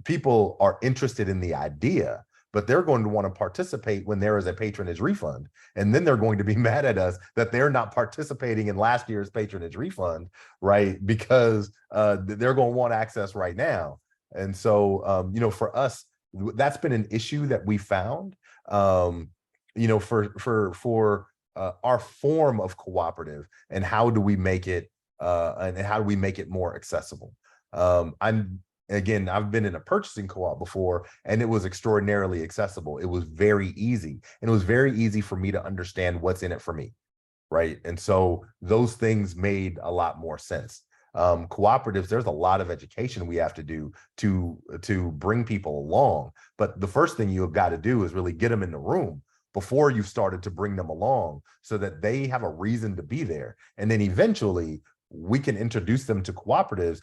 People are interested in the idea, but they're going to want to participate when there is a patronage refund. And then they're going to be mad at us that they're not participating in last year's patronage refund, right? Because they're going to want access right now. And so, for us, that's been an issue that we found, for our form of cooperative, and how do we make it more accessible? I've been in a purchasing co-op before, and it was extraordinarily accessible. It was very easy, and it was very easy for me to understand what's in it for me, right? And so those things made a lot more sense. Cooperatives, there's a lot of education we have to do to bring people along, but the first thing you have got to do is really get them in the room before you've started to bring them along, so that they have a reason to be there. And then eventually we can introduce them to cooperatives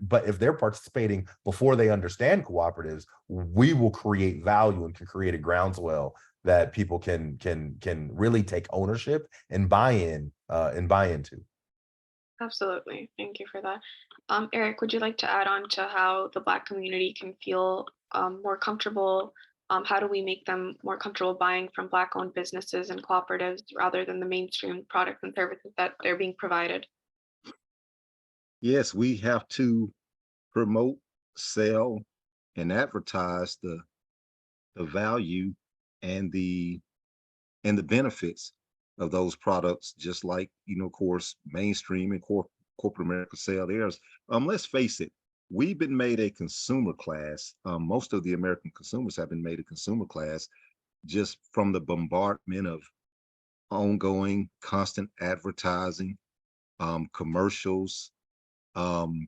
but if they're participating before they understand cooperatives, we will create value and can create a groundswell that people can really take ownership and buy into. Absolutely. Thank you for that. Eric, would you like to add on to how the Black community can feel more comfortable? How do we make them more comfortable buying from Black-owned businesses and cooperatives rather than the mainstream products and services that they're being provided? Yes, we have to promote, sell, and advertise the value and the benefits of those products, just like, of course, mainstream and corporate America sell theirs. Let's face it, we've been made a consumer class. Most of the American consumers have been made a consumer class just from the bombardment of ongoing, constant advertising, commercials, the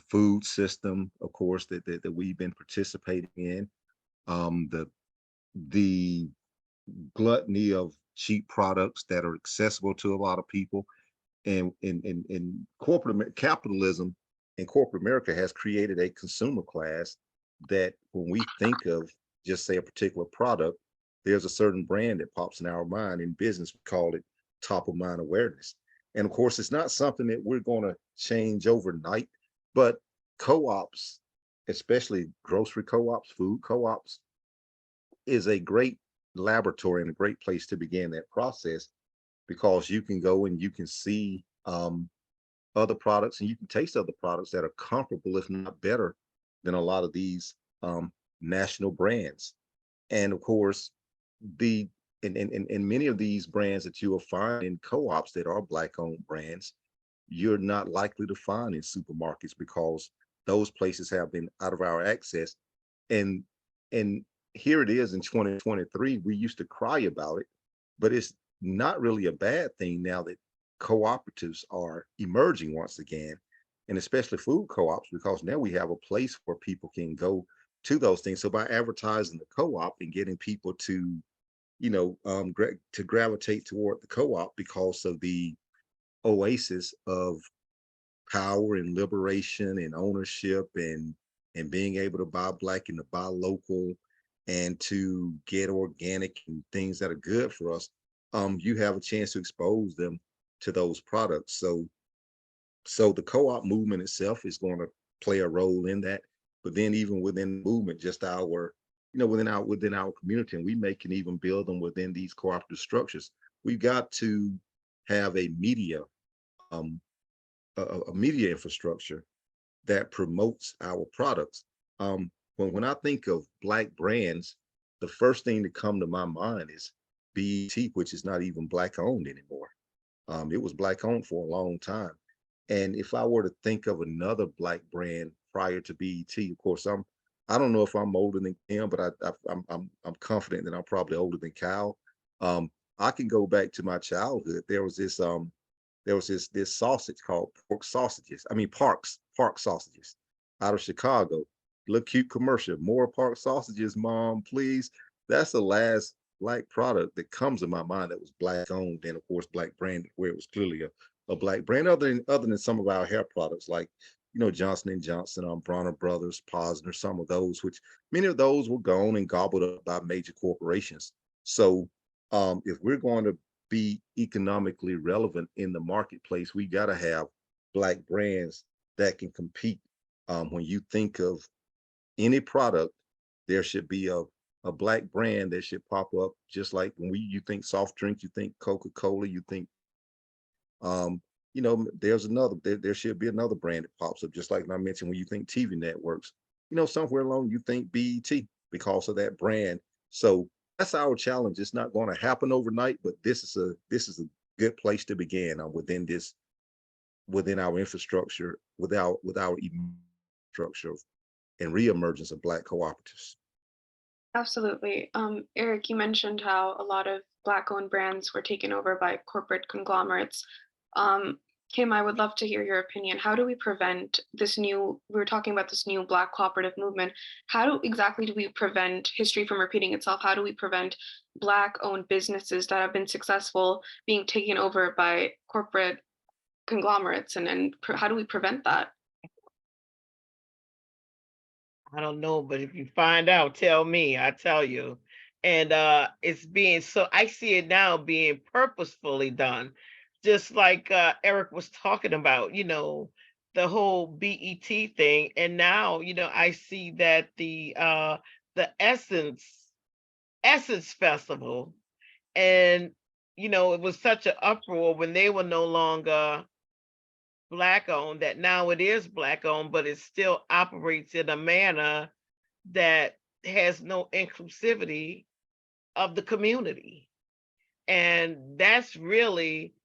food system, of course, that we've been participating in, the gluttony of cheap products that are accessible to a lot of people. And in corporate capitalism and corporate America has created a consumer class that when we think of just say a particular product, there's a certain brand that pops in our mind. In business, we call it top of mind awareness. And of course, it's not something that we're going to change overnight, but co-ops, especially grocery co-ops, food co-ops, is a great laboratory and a great place to begin that process, because you can go and you can see other products and you can taste other products that are comparable, if not better, than a lot of these national brands. And of course, the in many of these brands that you will find in co-ops that are Black-owned brands, you're not likely to find in supermarkets, because those places have been out of our access. And and here it is in 2023, we used to cry about it, but it's not really a bad thing now that cooperatives are emerging once again, and especially food co-ops, because now we have a place where people can go to those things. So by advertising the co-op and getting people to to gravitate toward the co-op because of the oasis of power and liberation and ownership and being able to buy black and to buy local and to get organic and things that are good for us. You have a chance to expose them to those products. So the co-op movement itself is going to play a role in that. But then even within the movement, just our, within our community, and we can even build them within these cooperative structures. We've got to have um, a media infrastructure that promotes our products. When I think of black brands, the first thing that come to my mind is BET, which is not even black owned anymore. It was black owned for a long time. And if I were to think of another black brand prior to BET, of course, I don't know if I'm older than him, but I'm confident that I'm probably older than Kyle. I can go back to my childhood. There was this sausage called pork sausages. I mean park sausages out of Chicago. Look, cute commercial. More park sausages, mom, please. That's the last black product that comes to my mind that was black owned and of course black branded, where it was clearly a black brand, other than some of our hair products like Johnson and Johnson, Bronner Brothers, Posner, some of those, which many of those were gone and gobbled up by major corporations. So if we're going to be economically relevant in the marketplace, we got to have black brands that can compete. When you think of any product, there should be a black brand that should pop up. Just like when you think soft drink, you think Coca-Cola, you think there should be another brand that pops up. Just like I mentioned, when you think TV networks, somewhere along you think BET because of that brand. So that's our challenge. It's not going to happen overnight, but this is a good place to begin within our infrastructure, with our structure and reemergence of black cooperatives. Absolutely. Eric, you mentioned how a lot of Black-owned brands were taken over by corporate conglomerates. Kim, I would love to hear your opinion. How do we prevent we were talking about this new Black cooperative movement. Exactly do we prevent history from repeating itself? How do we prevent Black-owned businesses that have been successful being taken over by corporate conglomerates? And how do we prevent that? I don't know, but if you find out, tell me, I tell you. And it's being so I see it now being purposefully done, just like Eric was talking about, the whole BET thing. And now, I see that the Essence Festival, and it was such an uproar when they were no longer black owned, that now it is black owned, but it still operates in a manner that has no inclusivity of the community. And that's really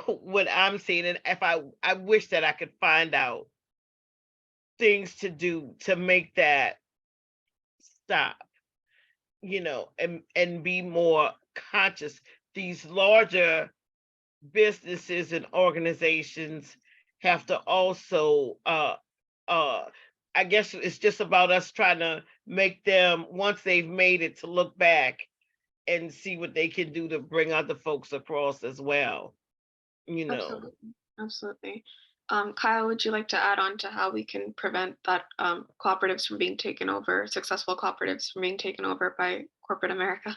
what I'm seeing. And if I wish that I could find out things to do to make that stop, and be more conscious. These larger businesses and organizations have to also I guess it's just about us trying to make them, once they've made it, to look back and see what they can do to bring other folks across as well. Absolutely. Absolutely. Kyle, would you like to add on to how we can prevent that cooperatives from being taken over, successful cooperatives from being taken over by corporate America?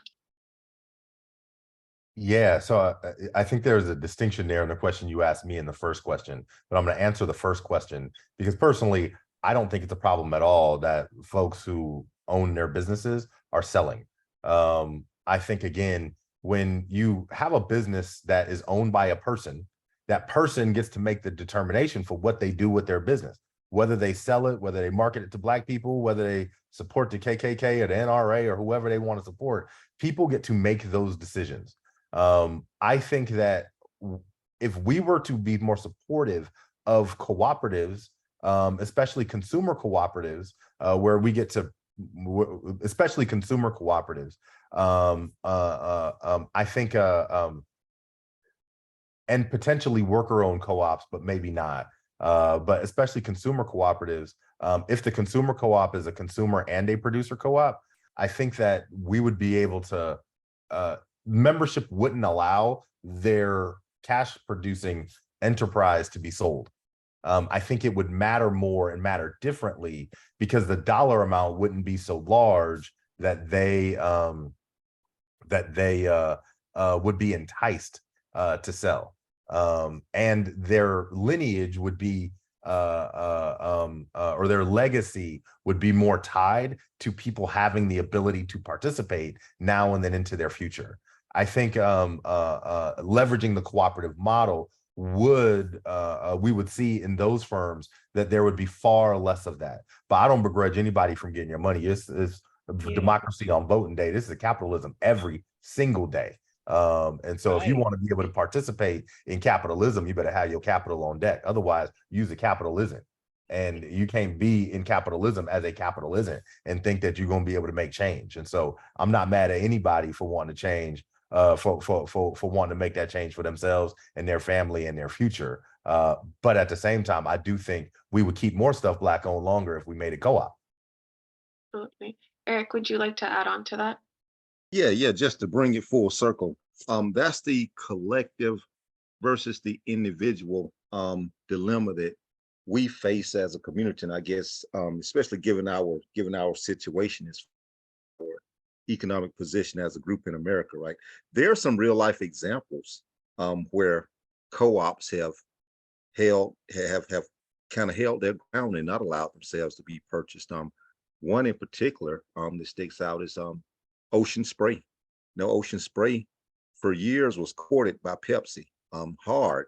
Yeah, so I think there's a distinction there in the question you asked me in the first question, but I'm going to answer the first question because personally, I don't think it's a problem at all that folks who own their businesses are selling. I think, again, when you have a business that is owned by a person, that person gets to make the determination for what they do with their business, whether they sell it, whether they market it to Black people, whether they support the KKK or the NRA or whoever they want to support. People get to make those decisions. I think that if we were to be more supportive of cooperatives, especially consumer cooperatives, where we get to, especially consumer cooperatives, I think, and potentially worker-owned co-ops, but maybe not. But especially consumer cooperatives, if the consumer co-op is a consumer and a producer co-op, I think that we would be able to membership wouldn't allow their cash producing enterprise to be sold. I think it would matter more and matter differently because the dollar amount wouldn't be so large that they would be enticed to sell, and their lineage would be or their legacy would be more tied to people having the ability to participate now and then into their future. I think leveraging the cooperative model would we would see in those firms that there would be far less of that. But I don't begrudge anybody from getting your money. It's democracy on voting day. This is capitalism every single day. And so if you want to be able to participate in capitalism, you better have your capital on deck. Otherwise, use the capitalism. And you can't be in capitalism as a capitalism and think that you're going to be able to make change. And so I'm not mad at anybody for wanting to change, for wanting to make that change for themselves and their family and their future. But at the same time, I do think we would keep more stuff Black owned longer if we made it co-op. Absolutely. Eric, would you like to add on to that? Yeah, just to bring it full circle. That's the collective versus the individual dilemma that we face as a community. And I guess especially given our situation as for economic position as a group in America, right? There are some real life examples where co-ops have kind of held their ground and not allowed themselves to be purchased. One in particular that sticks out is Ocean Spray. Now, Ocean Spray for years was courted by Pepsi hard.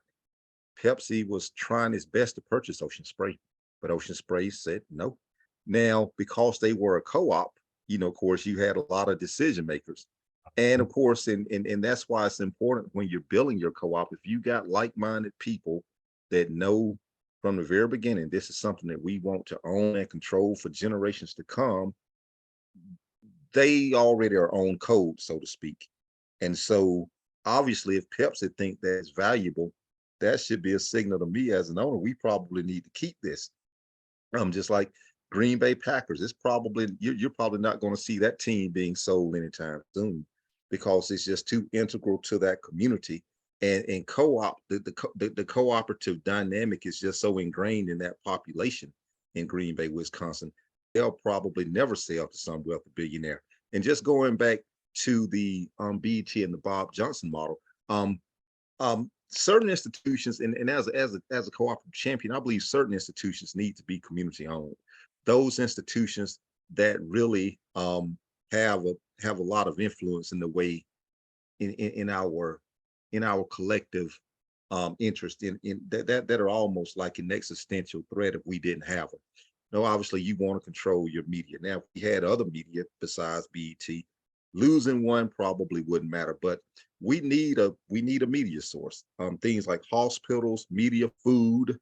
Pepsi was trying its best to purchase Ocean Spray, but Ocean Spray said no. Now, because they were a co-op, of course, you had a lot of decision makers. And of course, and that's why it's important when you're building your co-op, if you got like-minded people that know from the very beginning, this is something that we want to own and control for generations to come, they already are on code, so to speak. And so obviously, if Pepsi think that's valuable, that should be a signal to me as an owner, we probably need to keep this. Just like Green Bay Packers, it's probably, you're probably not going to see that team being sold anytime soon because it's just too integral to that community. And co-op, the cooperative dynamic is just so ingrained in that population in Green Bay, Wisconsin. They'll probably never sell to some wealthy billionaire. And just going back to the BET and the Bob Johnson model, certain institutions, and as a cooperative champion, I believe certain institutions need to be community owned. Those institutions that really have a lot of influence in the way in our collective interest in that are almost like an existential threat if we didn't have them. No, obviously you want to control your media. Now, if we had other media besides BET, losing one probably wouldn't matter, but we need a media source. Things like hospitals, media, food,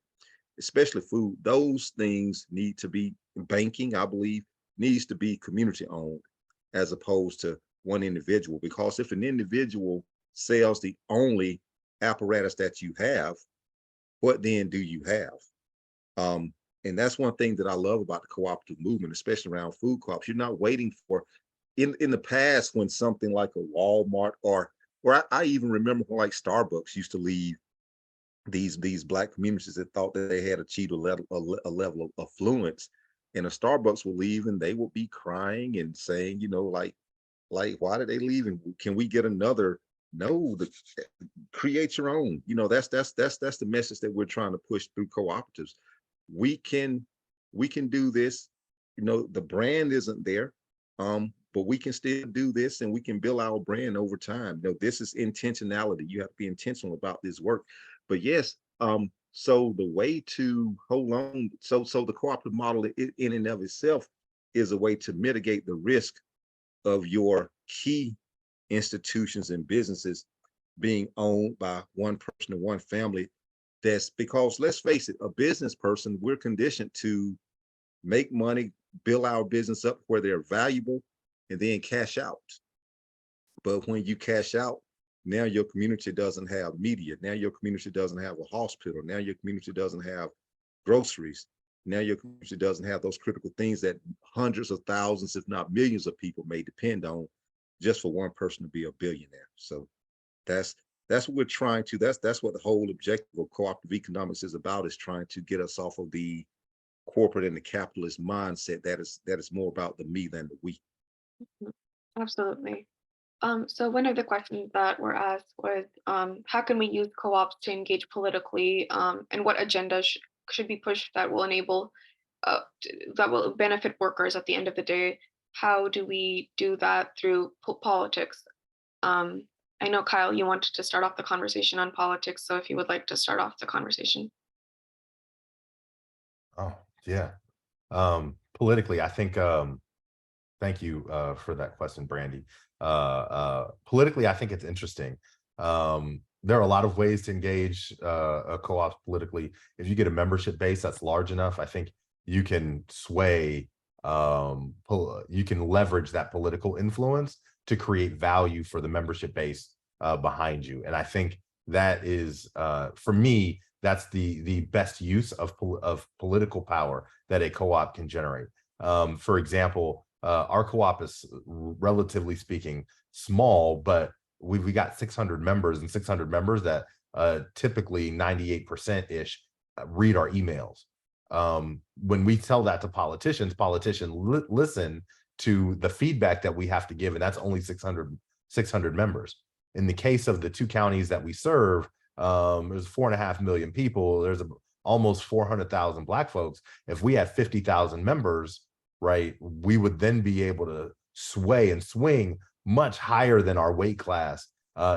especially food, those things need to be, banking, I believe, needs to be community owned as opposed to one individual. Because if an individual sells the only apparatus that you have, what then do you have? And that's one thing that I love about the cooperative movement, especially around food co-ops. You're not waiting for, in the past, when something like a Walmart or I even remember when like Starbucks used to leave these Black communities that thought that they had achieved a level of affluence, and a Starbucks will leave and they will be crying and saying, like why did they leave? And can we get another? No, create your own. That's the message that we're trying to push through cooperatives. We can do this. The brand isn't there, but we can still do this, and we can build our brand over time. This is intentionality. You have to be intentional about this work. But yes, so the way to hold on, so the cooperative model in and of itself is a way to mitigate the risk of your key institutions and businesses being owned by one person or one family. That's because, let's face it, a business person, we're conditioned to make money, build our business up where they're valuable, and then cash out. But when you cash out, now your community doesn't have media. Now your community doesn't have a hospital. Now your community doesn't have groceries. Now your community doesn't have those critical things that hundreds of thousands, if not millions of people may depend on. just for one person to be a billionaire. So that's what we're trying to, that's what the whole objective of cooperative economics is about, is trying to get us off of the corporate and the capitalist mindset that is more about the me than the we. Mhm. Absolutely. So one of the questions that were asked was, how can we use co-ops to engage politically, and what agenda should be pushed that will enable, that will benefit workers at the end of the day? How do we do that through politics? Um, I know Kyle, you wanted to start off the conversation on politics, so if you would like to start off the conversation. Oh, yeah. Politically, I think, thank you for that question, Brandy. Politically, I think it's interesting. There are a lot of ways to engage co-ops politically. If you get a membership base that's large enough, I think you can sway, you can leverage that political influence to create value for the membership base behind you. And I think that is, for me, that's the best use of political power that a co-op can generate. For example, our co-op is, relatively speaking, small, but we got 600 members, and 600 members that typically 98% ish read our emails. When we tell that to politicians, listen to the feedback that we have to give, and that's only 600 members. In the case of the two counties that we serve, there's 4.5 million people. There's almost 400,000 Black folks. If we had 50,000 members, right, we would then be able to sway and swing much higher than our weight class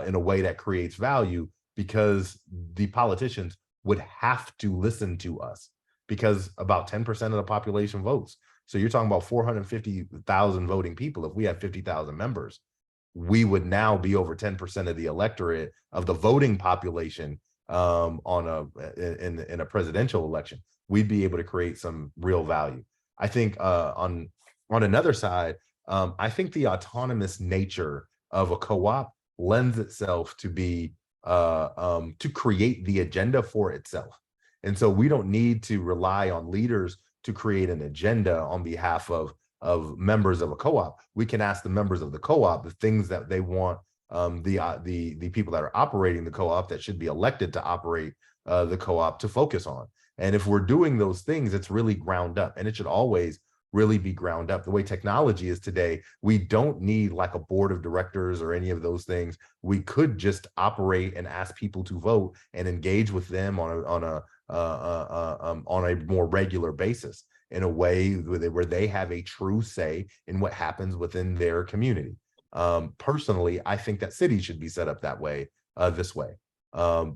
in a way that creates value, because the politicians would have to listen to us, because about 10% of the population votes. So you're talking about 450,000 voting people. If we had 50,000 members, we would now be over 10% of the electorate of the voting population in a presidential election. We'd be able to create some real value. I think on another side, I think the autonomous nature of a co-op lends itself to be to create the agenda for itself. And so we don't need to rely on leaders to create an agenda on behalf of members of a co-op. We can ask the members of the co-op the things that they want the people that are operating the co-op, that should be elected to operate the co-op, to focus on. And if we're doing those things, it's really ground up, and it should always really be ground up. The way technology is today, we don't need like a board of directors or any of those things. We could just operate and ask people to vote and engage with them on a more regular basis, in a way where they have a true say in what happens within their community. Personally, I think that cities should be set up that way, this way,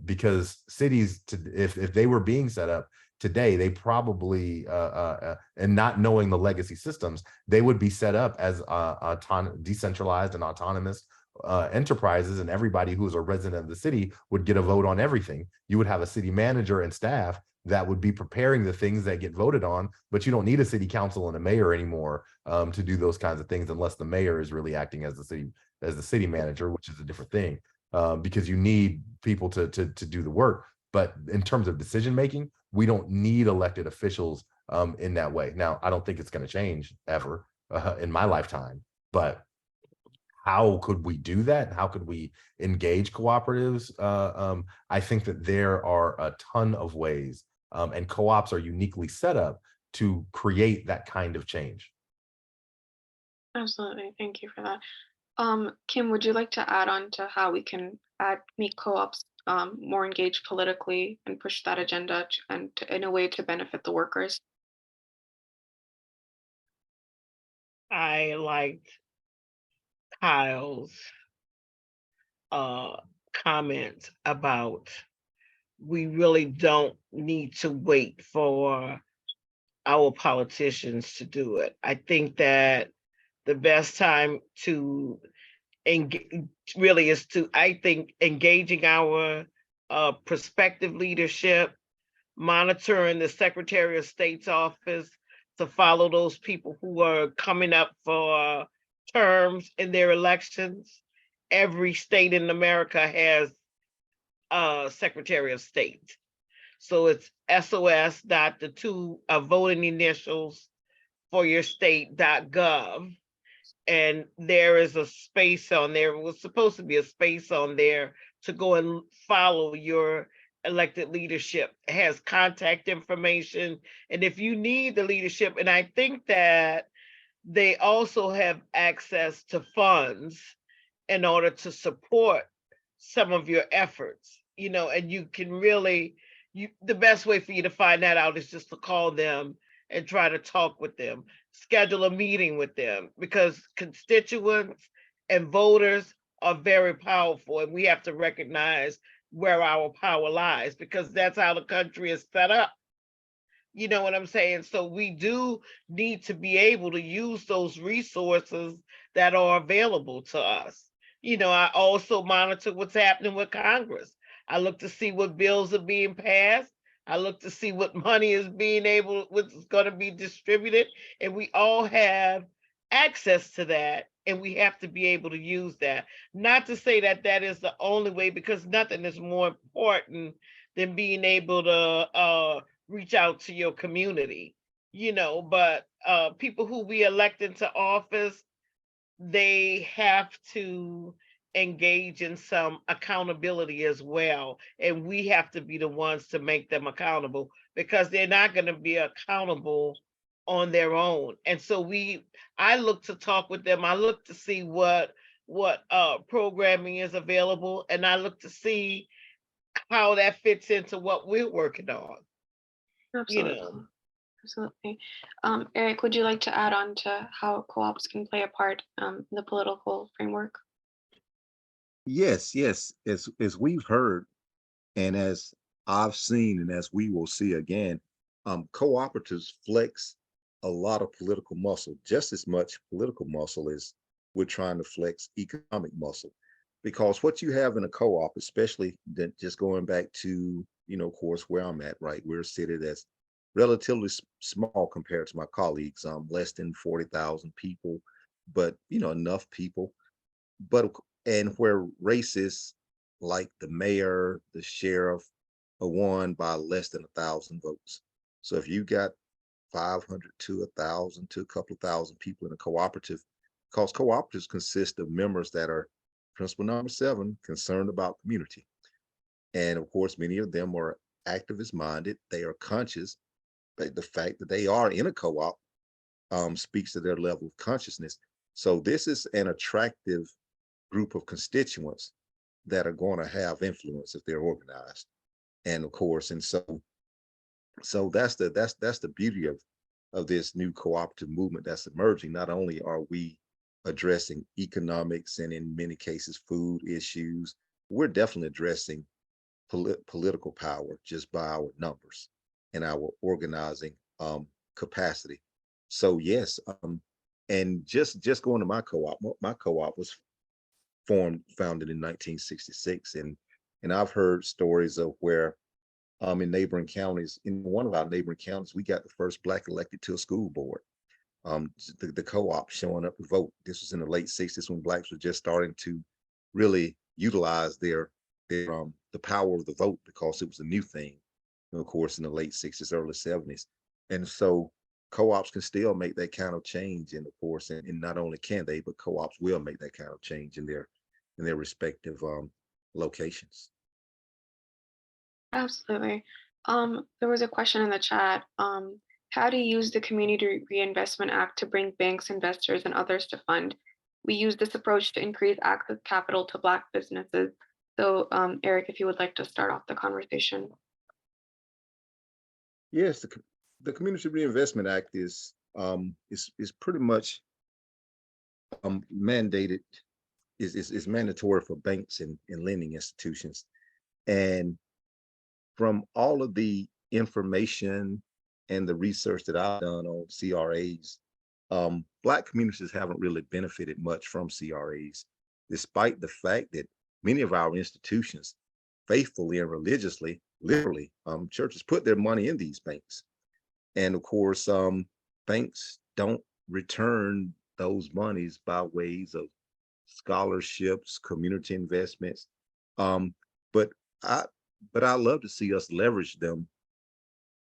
because cities, if they were being set up today, they probably, and not knowing the legacy systems, they would be set up as decentralized and autonomous enterprises, and everybody who's a resident of the city would get a vote on everything. You would have a city manager and staff that would be preparing the things that get voted on, but you don't need a city council and a mayor anymore to do those kinds of things, unless the mayor is really acting as the city manager, which is a different thing, because you need people to do the work. But in terms of decision making, we don't need elected officials in that way. Now, I don't think it's going to change ever in my lifetime, but how could we do that? How could we engage cooperatives? I think that there are a ton of ways, and co-ops are uniquely set up to create that kind of change. Absolutely. Thank you for that. Kim, would you like to add on to how we can make co-ops more engaged politically and push that agenda in a way to benefit the workers? I liked Kyle's comment about we really don't need to wait for our politicians to do it. I think that the best time to engage really is to, I think, engaging our prospective leadership, monitoring the Secretary of State's office to follow those people who are coming up for terms in their elections. Every state in America has a Secretary of State. So it's SOS dot the two voting initials for your state.gov. and there is a space on there. It was supposed to be a space on there to go and follow your elected leadership. It has contact information. And if you need the leadership, and I think that they also have access to funds in order to support some of your efforts, and you can really, the best way for you to find that out is just to call them and try to talk with them, schedule a meeting with them, because constituents and voters are very powerful, and we have to recognize where our power lies, because that's how the country is set up. You know what I'm saying? So we do need to be able to use those resources that are available to us. I also monitor what's happening with Congress. I look to see what bills are being passed. I look to see what money is what's going to be distributed. And we all have access to that. And we have to be able to use that. Not to say that that is the only way, because nothing is more important than being able to reach out to your community, but people who we elect into office, they have to engage in some accountability as well. And we have to be the ones to make them accountable, because they're not going to be accountable on their own. And so I look to talk with them. I look to see what programming is available, and I look to see how that fits into what we're working on. Absolutely. Absolutely. Eric, would you like to add on to how co-ops can play a part in the political framework? Yes, yes. As we've heard, and as I've seen, and as we will see again, cooperatives flex a lot of political muscle, just as much political muscle as we're trying to flex economic muscle. Because what you have in a co-op, especially just going back to, of course, where I'm at, right? We're a city that's relatively small compared to my colleagues, less than 40,000 people, but, enough people. But, and where races like the mayor, the sheriff are won by less than 1,000 votes. So if you got 500 to 1,000 to a couple of thousand people in a cooperative, because cooperatives consist of members that are, principle number 7, concerned about community. And of course, many of them are activist minded. They are conscious. But the fact that they are in a co-op speaks to their level of consciousness. So this is an attractive group of constituents that are going to have influence if they're organized. And of course, and so that's the beauty of this new cooperative movement that's emerging. Not only are we addressing economics and in many cases food issues, we're definitely addressing political power just by our numbers and our organizing capacity. So yes, and just going to my co-op was founded in 1966, and I've heard stories of where in neighboring counties, in one of our neighboring counties, we got the first Black elected to a school board. The co-op showing up to vote. This was in the late 60s when Blacks were just starting to really utilize their the power of the vote, because it was a new thing, and of course, in the late 60s, early 70s. And so co-ops can still make that kind of change. And of course, and not only can they, but co-ops will make that kind of change in their respective locations. Absolutely. There was a question in the chat. How do you use the Community Reinvestment Act to bring banks, investors, and others to fund? We use this approach to increase access capital to Black businesses. So, Eric, if you would like to start off the conversation. Yes, the Community Reinvestment Act is pretty much mandated, is mandatory for banks and lending institutions. And from all of the information and the research that I've done on CRAs, Black communities haven't really benefited much from CRAs, despite the fact that many of our institutions faithfully and religiously, literally, churches put their money in these banks. And of course, banks don't return those monies by ways of scholarships, community investments. But I love to see us leverage them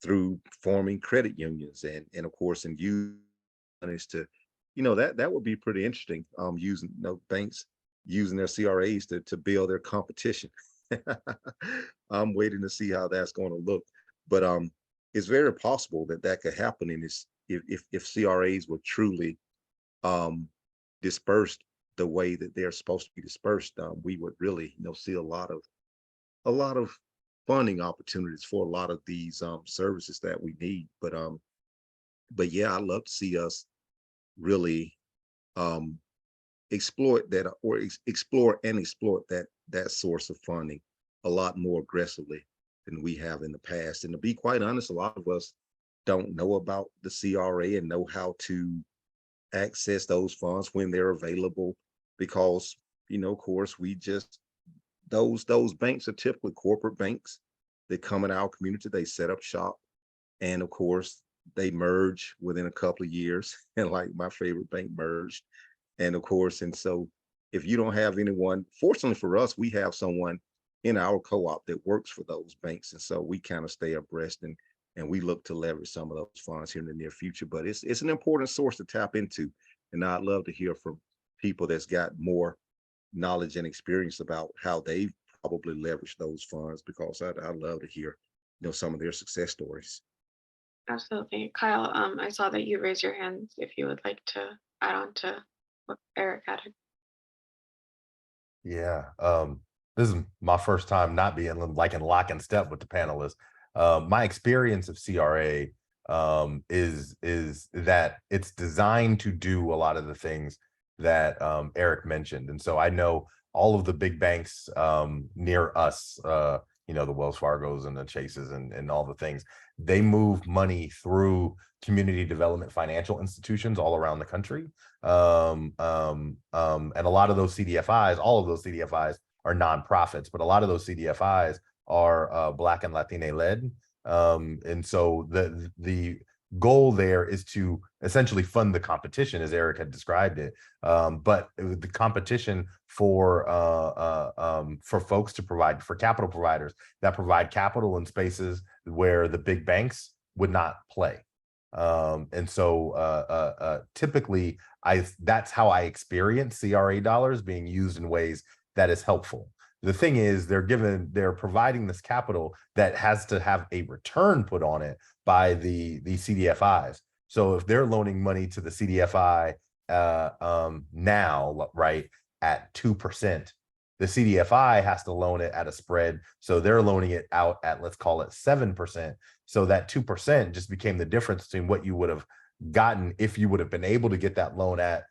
through forming credit unions and of course, and use monies to that would be pretty interesting. Using banks using their CRAs to build their competition. I'm waiting to see how that's going to look, but it's very possible that that could happen in this if CRAs were truly um, dispersed the way that they're supposed to be dispersed. We would really see a lot of funding opportunities for a lot of these services that we need. But yeah, I'd love to see us really um, exploit that or explore and exploit that source of funding a lot more aggressively than we have in the past. And to be quite honest, a lot of us don't know about the CRA and know how to access those funds when they're available because of course we just those banks are typically corporate banks. They come in our community, they set up shop, and of course they merge within a couple of years and like my favorite bank merged. And of course, and so if you don't have anyone, fortunately for us, we have someone in our co-op that works for those banks. And so we kind of stay abreast and we look to leverage some of those funds here in the near future. But it's an important source to tap into. And I'd love to hear from people that's got more knowledge and experience about how they've probably leveraged those funds because I'd love to hear, some of their success stories. Absolutely. Kyle, I saw that you raised your hand if you would like to add on to what Eric added. Yeah, this is my first time not being like in lock and step with the panelists. My experience of CRA is that it's designed to do a lot of the things that Eric mentioned, and so I know all of the big banks near us, the Wells Fargos and the Chases and all the things. They move money through community development financial institutions all around the country. And a lot of those CDFIs, all of those CDFIs are nonprofits, but a lot of those CDFIs are Black and Latine led. And so the goal there is to essentially fund the competition, as Eric had described it. But the competition for folks to provide for capital providers that provide capital in spaces where the big banks would not play. And so typically that's how I experience CRA dollars being used in ways that is helpful. The thing is they're providing this capital that has to have a return put on it by the CDFIs. So if they're loaning money to the CDFI now, right, at 2%, the CDFI has to loan it at a spread. So they're loaning it out at, let's call it 7%. So that 2% just became the difference between what you would have gotten if you would have been able to get that loan at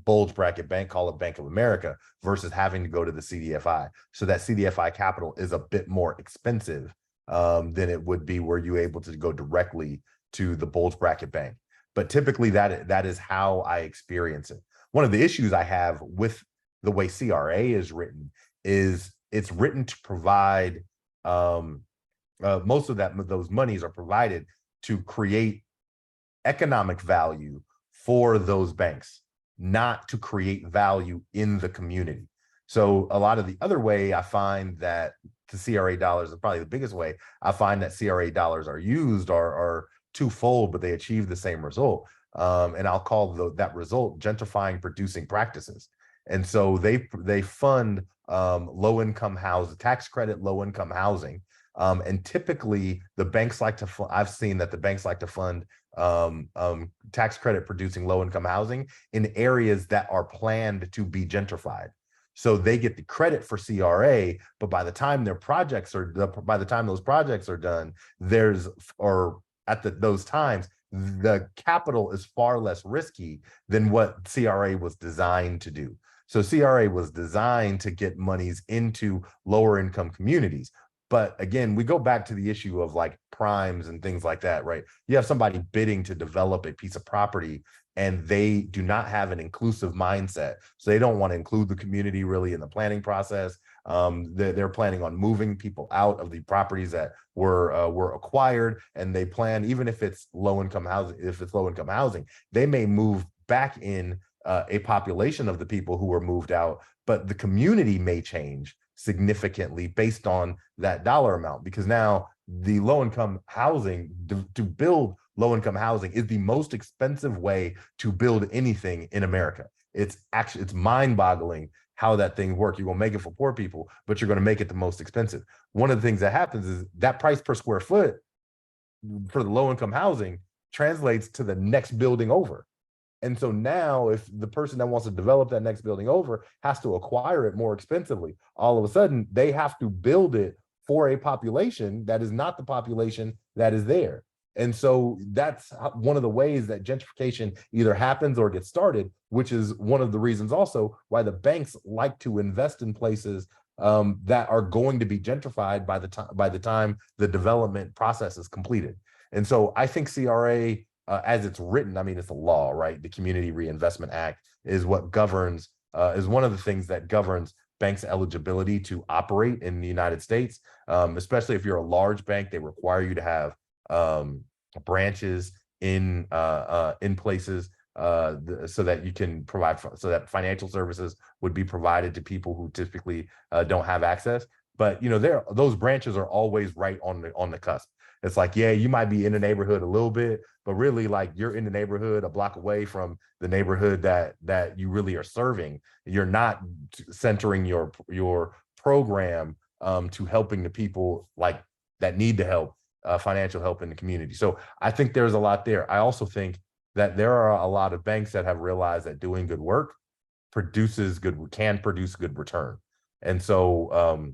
bulge bracket bank, call it Bank of America, versus having to go to the CDFI. So that CDFI capital is a bit more expensive than it would be were you able to go directly to the bulge bracket bank. But typically that is how I experience it. One of the issues I have with the way CRA is written is it's written to provide most of those monies are provided to create economic value for those banks, not to create value in the community. So a lot of the other way I find that the CRA dollars is probably the biggest way I find that CRA dollars are used are twofold, but they achieve the same result. And I'll call that result gentrifying producing practices. And so they fund low-income housing, tax credit, low-income housing. And typically the banks like to, I've seen that the banks like to fund tax credit producing low-income housing in areas that are planned to be gentrified. So they get the credit for CRA, but by the time those projects are done, those times, the capital is far less risky than what CRA was designed to do. So CRA was designed to get monies into lower income communities. But again, we go back to the issue of like primes and things like that, right? You have somebody bidding to develop a piece of property and they do not have an inclusive mindset. So they don't want to include the community really in the planning process. They're planning on moving people out of the properties that were acquired, and they plan, even if it's low-income housing, they may move back in a population of the people who were moved out, but the community may change significantly based on that dollar amount, because now the low-income housing to build low-income housing is the most expensive way to build anything in America. It's mind-boggling how that thing works. You're gonna make it for poor people, but you're gonna make it the most expensive. One of the things that happens is that price per square foot for the low-income housing translates to the next building over. And so now if the person that wants to develop that next building over has to acquire it more expensively, all of a sudden they have to build it for a population that is not the population that is there. And so that's one of the ways that gentrification either happens or gets started, which is one of the reasons also why the banks like to invest in places that are going to be gentrified by the time the development process is completed. And so I think CRA, as it's written, I mean, it's a law, right? The Community Reinvestment Act is what governs, is one of the things that governs banks' eligibility to operate in the United States, especially if you're a large bank. They require you to have branches in places so that you can provide, so that financial services would be provided to people who typically don't have access. But you know, those branches are always right on the cusp. It's like, yeah, you might be in the neighborhood a little bit, but really, like, you're in the neighborhood a block away from the neighborhood that you really are serving. You're not centering your program to helping the people like that need the help, financial help in the community. So I think there's a lot there. I also think that there are a lot of banks that have realized that doing good work can produce good return. And so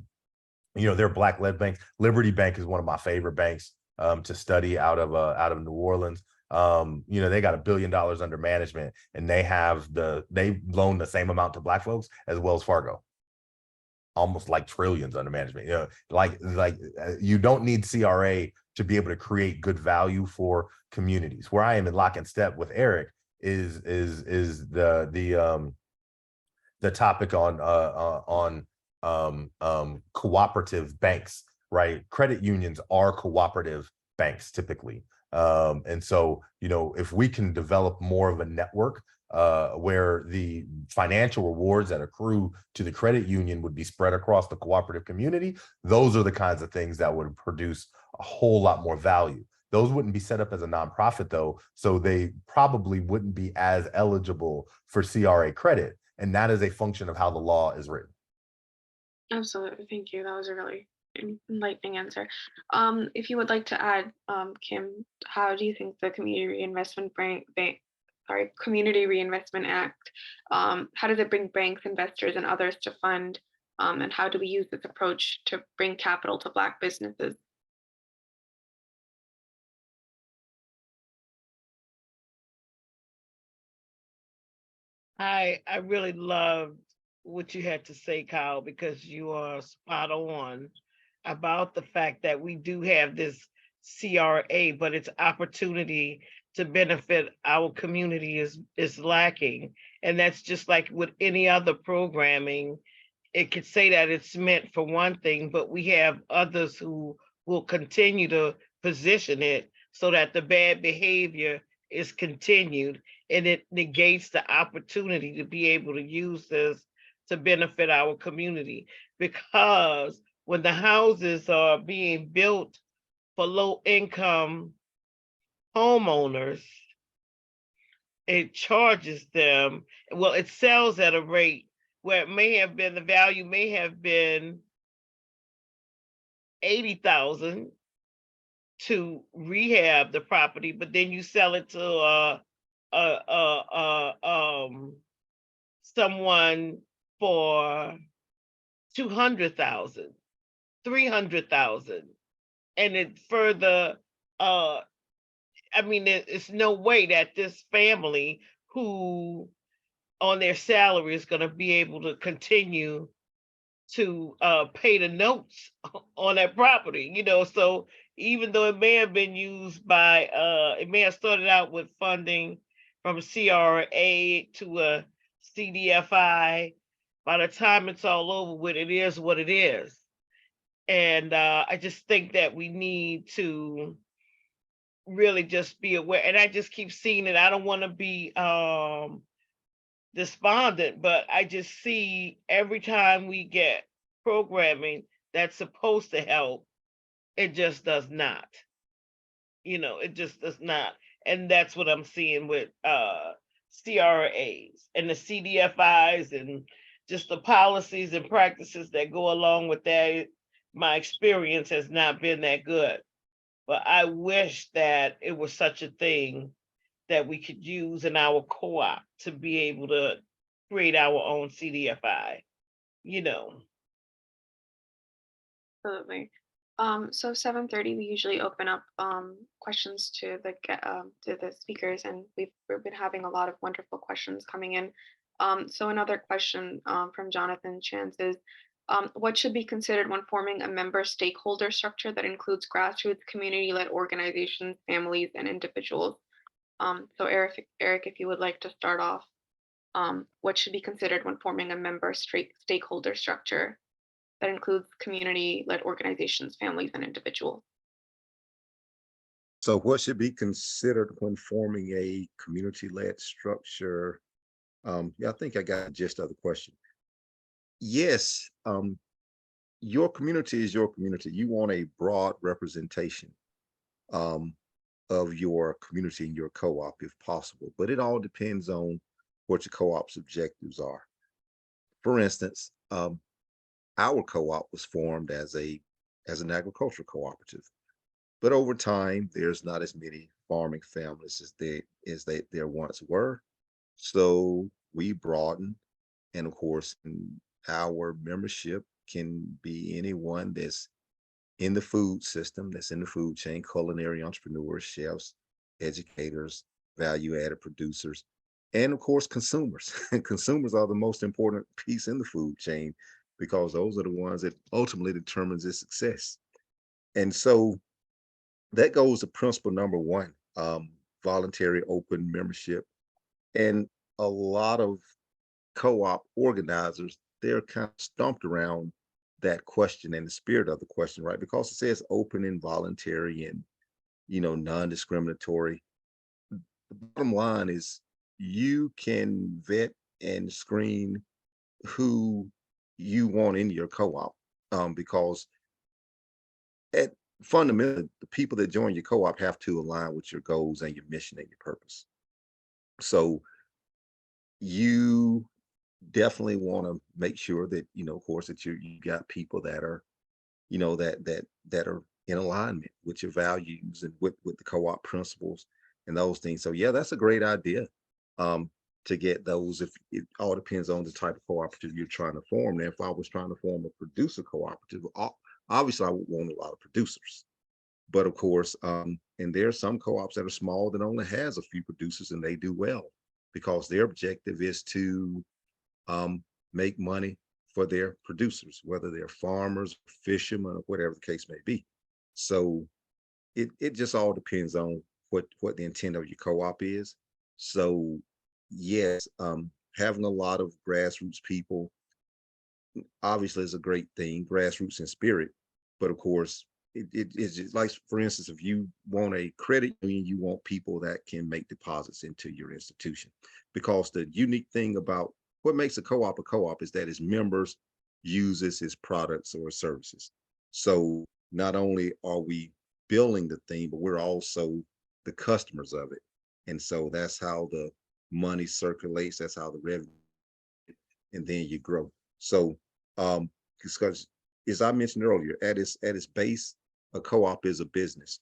you know, they're Black-led banks. Liberty Bank is one of my favorite banks to study out of New Orleans. You know, they got $1 billion under management, and they loan the same amount to Black folks as Wells Fargo, almost like trillions under management. You know, like you don't need CRA to be able to create good value for communities. Where I am in lock and step with Eric is the topic on cooperative banks, right? Credit unions are cooperative banks typically. And so, you know, if we can develop more of a network where the financial rewards that accrue to the credit union would be spread across the cooperative community, those are the kinds of things that would produce a whole lot more value. Those wouldn't be set up as a nonprofit though, so they probably wouldn't be as eligible for CRA credit. And that is a function of how the law is written. Absolutely. Thank you. That was a really enlightening answer. If you would like to add, Kim, how do you think the Community Reinvestment Act, how does it bring banks, investors, and others to fund? And how do we use this approach to bring capital to Black businesses? I really loved what you had to say, Kyle, because you are spot on about the fact that we do have this CRA, but its opportunity to benefit our community is lacking. And that's just like with any other programming. It could say that it's meant for one thing, but we have others who will continue to position it so that the bad behavior is continued, and it negates the opportunity to be able to use this to benefit our community. Because when the houses are being built for low income homeowners, it charges them, well, it sells at a rate where it may have been, the value may have been 80,000 to rehab the property, but then you sell it to someone for 200,000, 300,000, and it further I mean, it's no way that this family who on their salary is going to be able to continue to pay the notes on that property, you know. So even though it may have been used by, it may have started out with funding from CRA to a CDFI, by the time it's all over with, it is what it is. And I just think that we need to really just be aware. And I just keep seeing it. I don't want to be despondent, but I just see every time we get programming that's supposed to help, it just does not. It just does not. And that's what I'm seeing with CRAs and the CDFIs and just the policies and practices that go along with that. My experience has not been that good. But I wish that it was such a thing that we could use in our co-op to be able to create our own CDFI, you know. Absolutely. So 7:30, we usually open up questions to the speakers, and we've been having a lot of wonderful questions coming in. So another question from Jonathan Chance is, what should be considered when forming a member stakeholder structure that includes grassroots, community-led organizations, families, and individuals? So Eric, if you would like to start off, what should be considered when forming a member stakeholder structure that includes community-led organizations, families, and individuals? So what should be considered when forming a community-led structure? Yeah, I think I got the gist of the question. Yes, your community is your community. You want a broad representation um, of your community and your co-op if possible, but it all depends on what your co-op's objectives are. For instance, our co-op was formed as an agricultural cooperative, but over time, there's not as many farming families as there once were. So we broaden, and of course, our membership can be anyone that's in the food system, that's in the food chain, culinary entrepreneurs, chefs, educators, value-added producers, and of course, consumers. And consumers are the most important piece in the food chain because those are the ones that ultimately determines its success. And so that goes to principle number one, voluntary open membership. And a lot of co-op organizers, they're kind of stumped around that question and the spirit of the question, right? Because it says open and voluntary and non-discriminatory. The bottom line is you can vet and screen who you want in your co-op, because at fundamentally the people that join your co-op have to align with your goals and your mission and your purpose. So you definitely want to make sure that of course that you got people that are that are in alignment with your values and with the co-op principles and those things. So yeah, that's a great idea, um to get those. If it all depends on the type of cooperative you're trying to form. Now if I was trying to form a producer cooperative, obviously I would want a lot of producers. But of course, and there are some co-ops that are small that only has a few producers and they do well because their objective is to um, make money for their producers, whether they're farmers, fishermen, or whatever the case may be. So it just all depends on what the intent of your co-op is. So yes, having a lot of grassroots people obviously is a great thing, grassroots in spirit. But of course, it's just like, for instance, if you want a credit union, you want people that can make deposits into your institution. Because the unique thing about what makes a co-op is that its members uses its products or services. So not only are we building the thing, but we're also the customers of it. And so that's how the money circulates, that's how the revenue, and then you grow. So because as I mentioned earlier, at its base, a co-op is a business.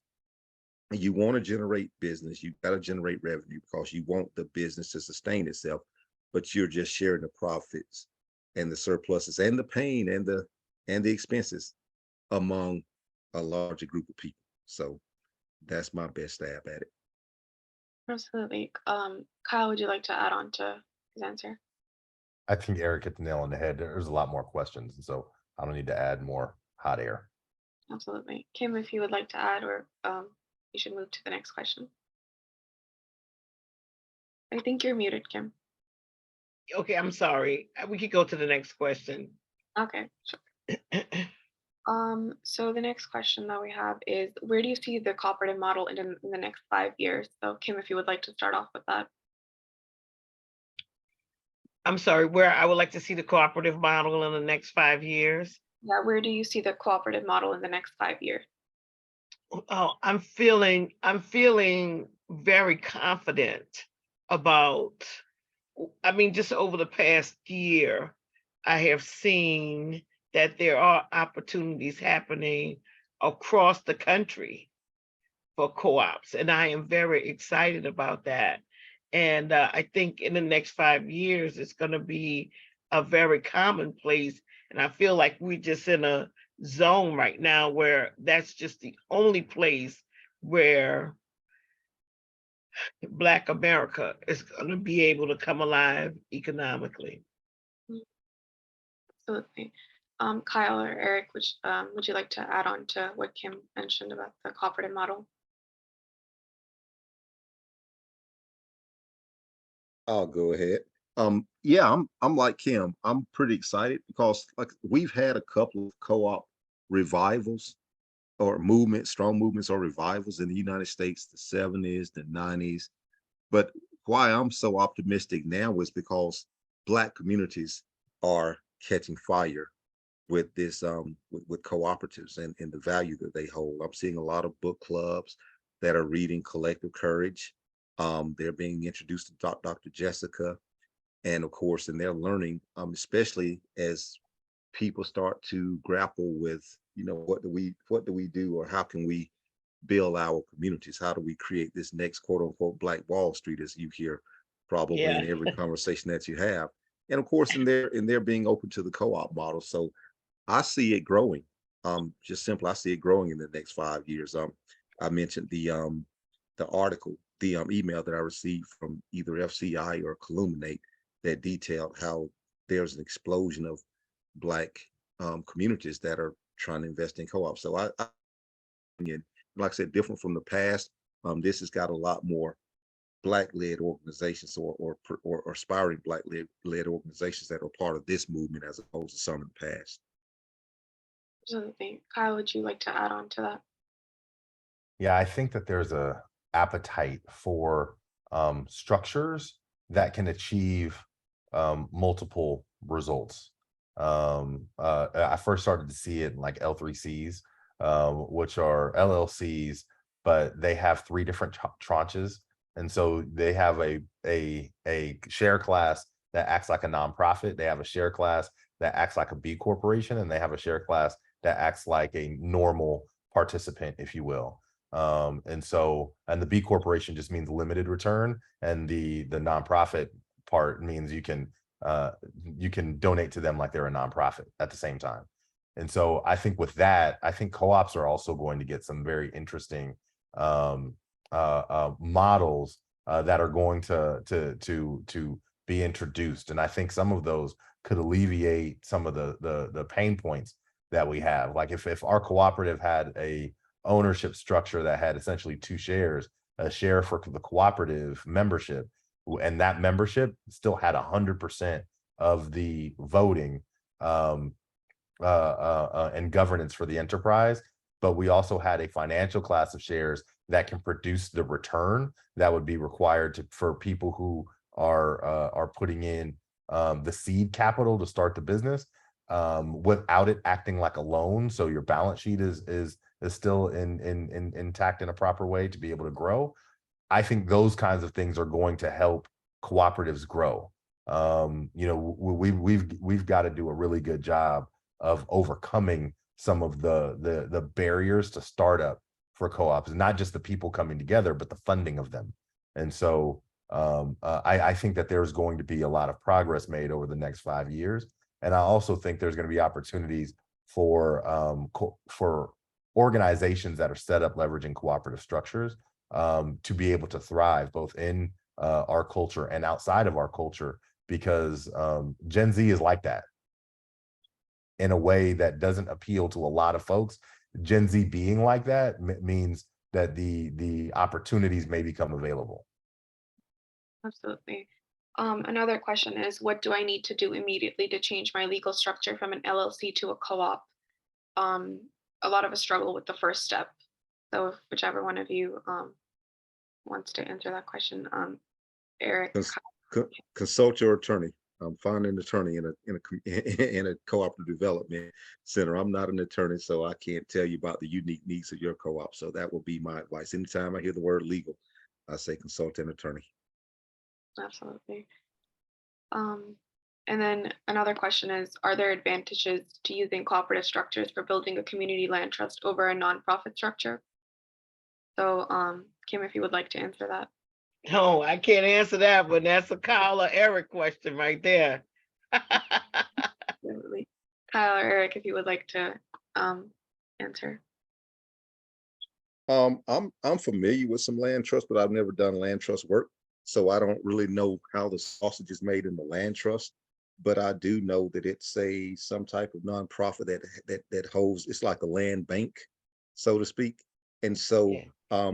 And you want to generate business, you got to generate revenue because you want the business to sustain itself, but you're just sharing the profits and the surpluses and the pain and the expenses among a larger group of people. So that's my best stab at it. Absolutely. Kyle, would you like to add on to his answer? I think Eric hit the nail on the head. There's a lot more questions, and so I don't need to add more hot air. Absolutely. Kim, if you would like to add, or you should move to the next question. I think you're muted, Kim. Okay, I'm sorry. We could go to the next question. Okay, sure. So the next question that we have is, where do you see the cooperative model in the next 5 years? So Kim, if you would like to start off with that. I'm sorry, where I would like to see the cooperative model in the next 5 years. Yeah, where do you see the cooperative model in the next 5 years? Oh, I'm feeling very confident about, I mean, just over the past year, I have seen that there are opportunities happening across the country for co-ops, and I am very excited about that. And I think in the next 5 years, it's going to be a very commonplace. And I feel like we're just in a zone right now where that's just the only place where Black America is going to be able to come alive economically. Mm, absolutely. Kyle or Eric, would you like to add on to what Kim mentioned about the cooperative model? I'll go ahead. Yeah, I'm like Kim. I'm pretty excited because like we've had a couple of co-op revivals or movements, strong movements or revivals in the United States, the 70s, the 90s. But why I'm so optimistic now is because Black communities are catching fire with this with cooperatives and the value that they hold. I'm seeing a lot of book clubs that are reading Collective Courage. They're being introduced to Dr. Jessica, and of course, and they're learning, especially as people start to grapple with, what do we do, or how can we build our communities? How do we create this next quote unquote Black Wall Street, as you hear probably Yeah. in every conversation that you have? And of course, in their being open to the co-op model. So I see it growing. Just simply, I see it growing in the next 5 years. I mentioned the article, the email that I received from either FCI or Colluminate that detailed how there's an explosion of Black communities that are trying to invest in co-ops. So and like I said, different from the past. This has got a lot more Black-led organizations or aspiring Black-led organizations that are part of this movement as opposed to some in the past. Absolutely. Kyle, would you like to add on to that? Yeah, I think that there's a appetite for structures that can achieve multiple results. I first started to see it in like L3Cs, which are LLCs, but they have three different tranches, and so they have a share class that acts like a nonprofit. They have a share class that acts like a B corporation, and they have a share class that acts like a normal participant, if you will. And the B corporation just means limited return, and the nonprofit part means you can donate to them like they're a nonprofit at the same time. And so I think with that, I think co-ops are also going to get some very interesting models that are going to be introduced. And I think some of those could alleviate some of the pain points that we have. Like if our cooperative had a ownership structure that had essentially two shares, a share for the cooperative membership, and that membership still had 100% of the voting and governance for the enterprise. But we also had a financial class of shares that can produce the return that would be required for people who are putting in the seed capital to start the business, without it acting like a loan. So your balance sheet is still intact in a proper way to be able to grow. I think those kinds of things are going to help cooperatives grow. We've got to do a really good job of overcoming some of the barriers to startup for co-ops, not just the people coming together, but the funding of them. And so I think that there's going to be a lot of progress made over the next 5 years. And I also think there's going to be opportunities for organizations that are set up leveraging cooperative structures to be able to thrive both in our culture and outside of our culture, because Gen Z is like that in a way that doesn't appeal to a lot of folks. Gen Z being like that means that the opportunities may become available. Absolutely. Another question is, what do I need to do immediately to change my legal structure from an LLC to a co-op? Um, a lot of us struggle with the first step. So if whichever one of you wants to answer that question, Eric. Cons- Consult your attorney. I'm finding an attorney in a cooperative development center. I'm not an attorney, so I can't tell you about the unique needs of your co-op. So that will be my advice. Anytime I hear the word legal, I say consult an attorney. Absolutely. And then another question is, are there advantages to using cooperative structures for building a community land trust over a nonprofit structure? So, Kim, if you would like to answer that. No, I can't answer that, but that's a Kyle or Eric question right there. Absolutely. Kyle or Eric, if you would like to answer. I'm familiar with some land trust, but I've never done land trust work, so I don't really know how the sausage is made in the land trust. But I do know that it's some type of nonprofit that holds. It's like a land bank, so to speak. And so Yeah.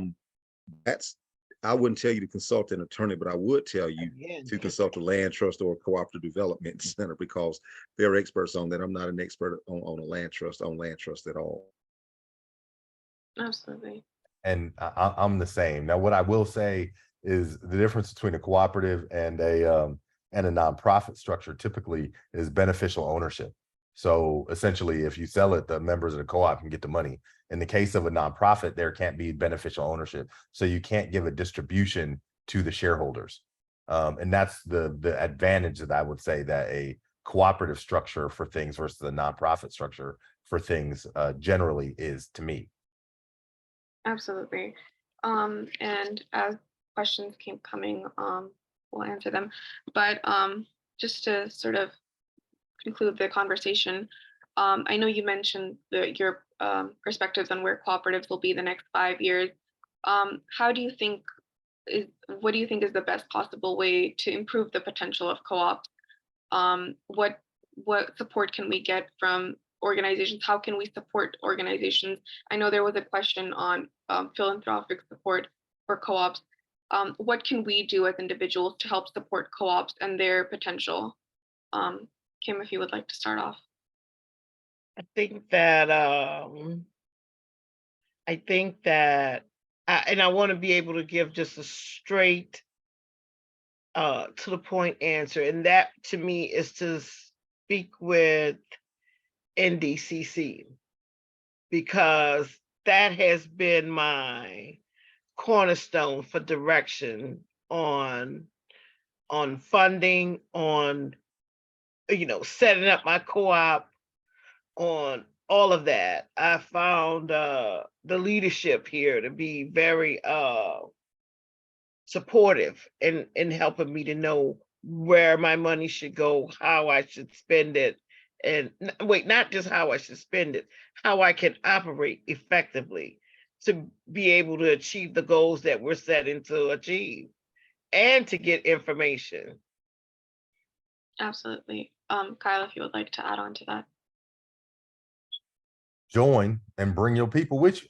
that's I wouldn't tell you to consult an attorney, but I would tell you Again, to consult a land trust or a cooperative development center because they're experts on that. I'm not an expert on a land trust at all. Absolutely. And I'm the same. Now, what I will say is the difference between a cooperative and a nonprofit structure typically is beneficial ownership. So essentially, if you sell it, the members of the co-op can get the money. In the case of a nonprofit, there can't be beneficial ownership, so you can't give a distribution to the shareholders. And that's the advantage that I would say that a cooperative structure for things versus a nonprofit structure for things generally is to me. Absolutely. And as questions keep coming, we'll answer them. But just to sort of conclude the conversation, I know you mentioned your perspectives on where cooperatives will be the next 5 years. How do you think what do you think is the best possible way to improve the potential of co-ops? What support can we get from organizations? How can we support organizations? I know there was a question on philanthropic support for co-ops. What can we do as individuals to help support co-ops and their potential? Kim, if you would like to start off. I think that and I want to be able to give just a straight to the point answer, and that to me is to speak with NDCC, because that has been my cornerstone for direction on funding, on setting up my co-op, on all of that. I found the leadership here to be very supportive in helping me to know where my money should go, how I should spend it, and wait, not just how I should spend it, how I can operate effectively to be able to achieve the goals that we're setting to achieve and to get information. Absolutely. Kyle, if you would like to add on to that. Join and bring your people with you.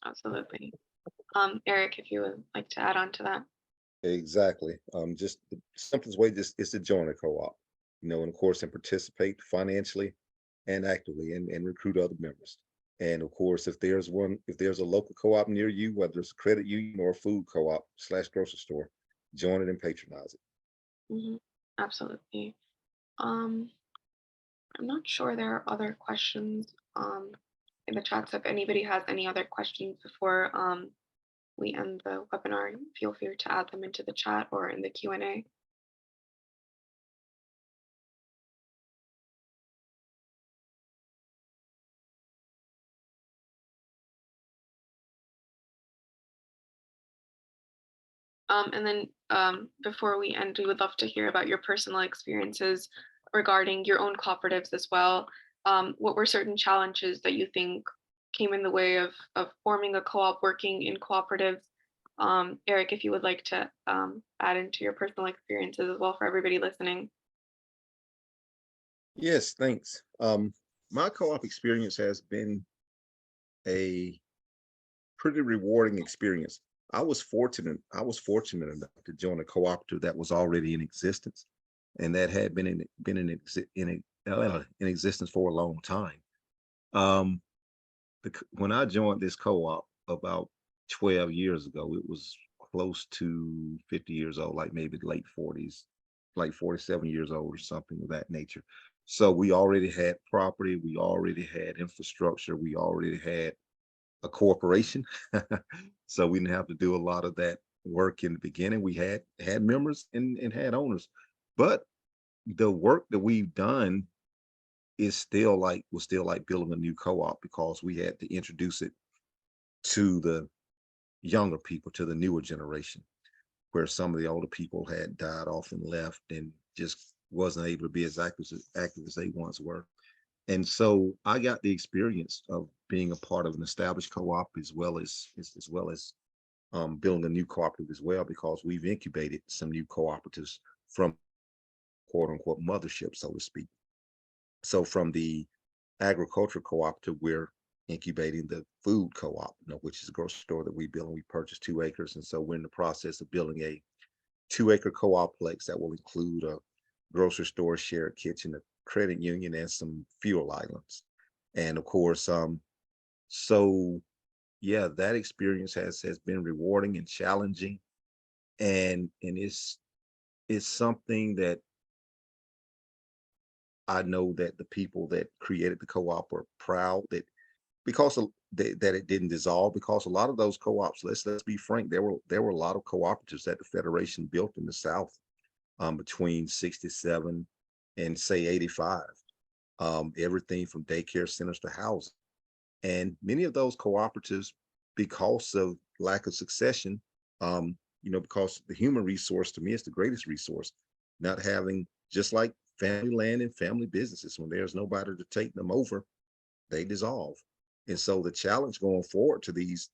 Absolutely. Eric, if you would like to add on to that. Exactly. Just the simplest way just is to join a co-op, and of course, and participate financially and actively and recruit other members. And of course, if there's a local co-op near you, whether it's a credit union or a food co-op / grocery store, join it and patronize it. Absolutely. I'm not sure there are other questions in the chat. So if anybody has any other questions before we end the webinar, feel free to add them into the chat or in the Q&A. And then before we end, we would love to hear about your personal experiences regarding your own cooperatives as well. What were certain challenges that you think came in the way of forming a co-op, working in cooperatives? Eric, if you would like to add into your personal experiences as well for everybody listening. Yes, thanks. My co-op experience has been a pretty rewarding experience. I was fortunate enough to join a cooperative that was already in existence and that had been in existence for a long time. When I joined this co-op about 12 years ago, it was close to 50 years old, like maybe late 40s. like 47 years old or something of that nature. So we already had property, we already had infrastructure, we already had a corporation. So we didn't have to do a lot of that work in the beginning. We had members and had owners, but the work that we've done is still like was still like building a new co-op because we had to introduce it to the younger people, to the newer generation, where some of the older people had died off and left and just wasn't able to be as active as they once were. And so I got the experience of being a part of an established co-op as well as building a new cooperative as well, because we've incubated some new cooperatives from quote unquote mothership, so to speak. So from the agricultural cooperative, we're incubating the food co-op, which is a grocery store that we build, and we purchased 2 acres. And so we're in the process of building a 2 acre co-oplex that will include a grocery store, shared kitchen, a credit union, and some fuel islands. And of course, so yeah, that experience has been rewarding and challenging, and it's something that I know that the people that created the co-op are proud that because of that it didn't dissolve, because a lot of those co-ops, let's be frank, there were a lot of cooperatives that the Federation built in the South between 67 and say 85. Everything from daycare centers to housing. And many of those cooperatives, because of lack of succession, because the human resource to me is the greatest resource, not having, just like family land and family businesses, when there's nobody to take them over, they dissolve. And so the challenge going forward to these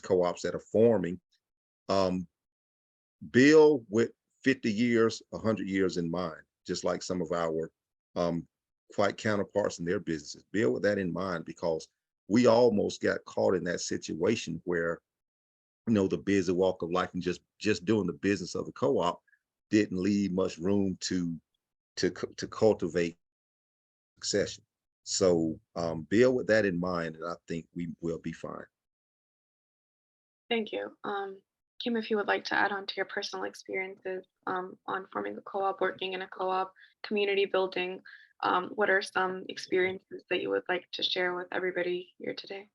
co-ops that are forming, um, build with 50 years, 100 years in mind, just like some of our um, quite counterparts in their businesses. Build with that in mind, because we almost got caught in that situation where, the busy walk of life and just doing the business of the co-op didn't leave much room to cultivate succession. So build with that in mind, and I think we will be fine. Thank you. Kim, if you would like to add on to your personal experiences on forming a co-op, working in a co-op, community building, what are some experiences that you would like to share with everybody here today?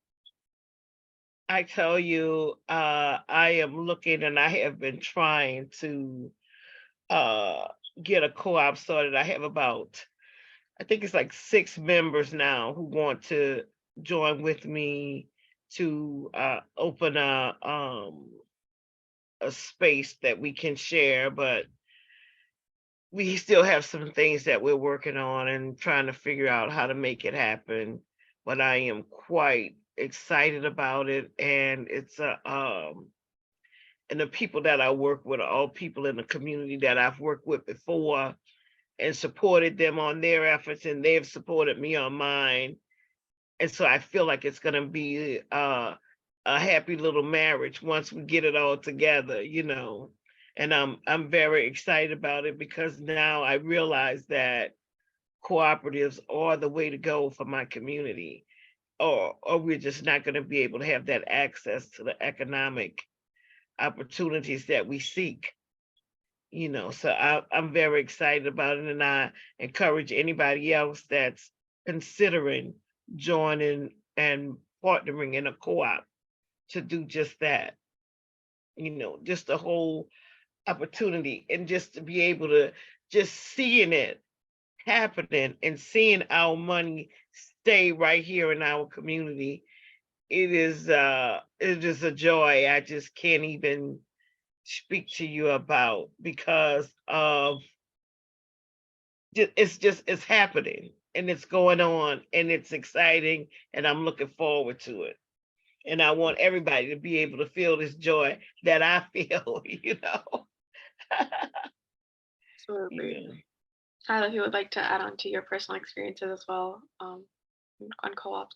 I tell you, I am looking and I have been trying to uh, get a co-op started. I have about, I think it's like 6 members now who want to join with me to open a space that we can share, but we still have some things that we're working on and trying to figure out how to make it happen. But I am quite excited about it, and it's a and the people that I work with are all people in the community that I've worked with before and supported them on their efforts, and they've supported me on mine. And so I feel like it's going to be a happy little marriage once we get it all together. And I'm very excited about it because now I realize that cooperatives are the way to go for my community, or we're just not going to be able to have that access to the economic opportunities that we seek. So I'm very excited about it, and I encourage anybody else that's considering joining and partnering in a co-op to do just that. Just the whole opportunity, and just to be able to just seeing it happening and seeing our money stay right here in our community. It is a joy I just can't even speak to you about, because of it's happening and it's going on and it's exciting, and I'm looking forward to it. And I want everybody to be able to feel this joy that I feel. Absolutely. Yeah. Tyler, if you would like to add on to your personal experiences as well on co-ops.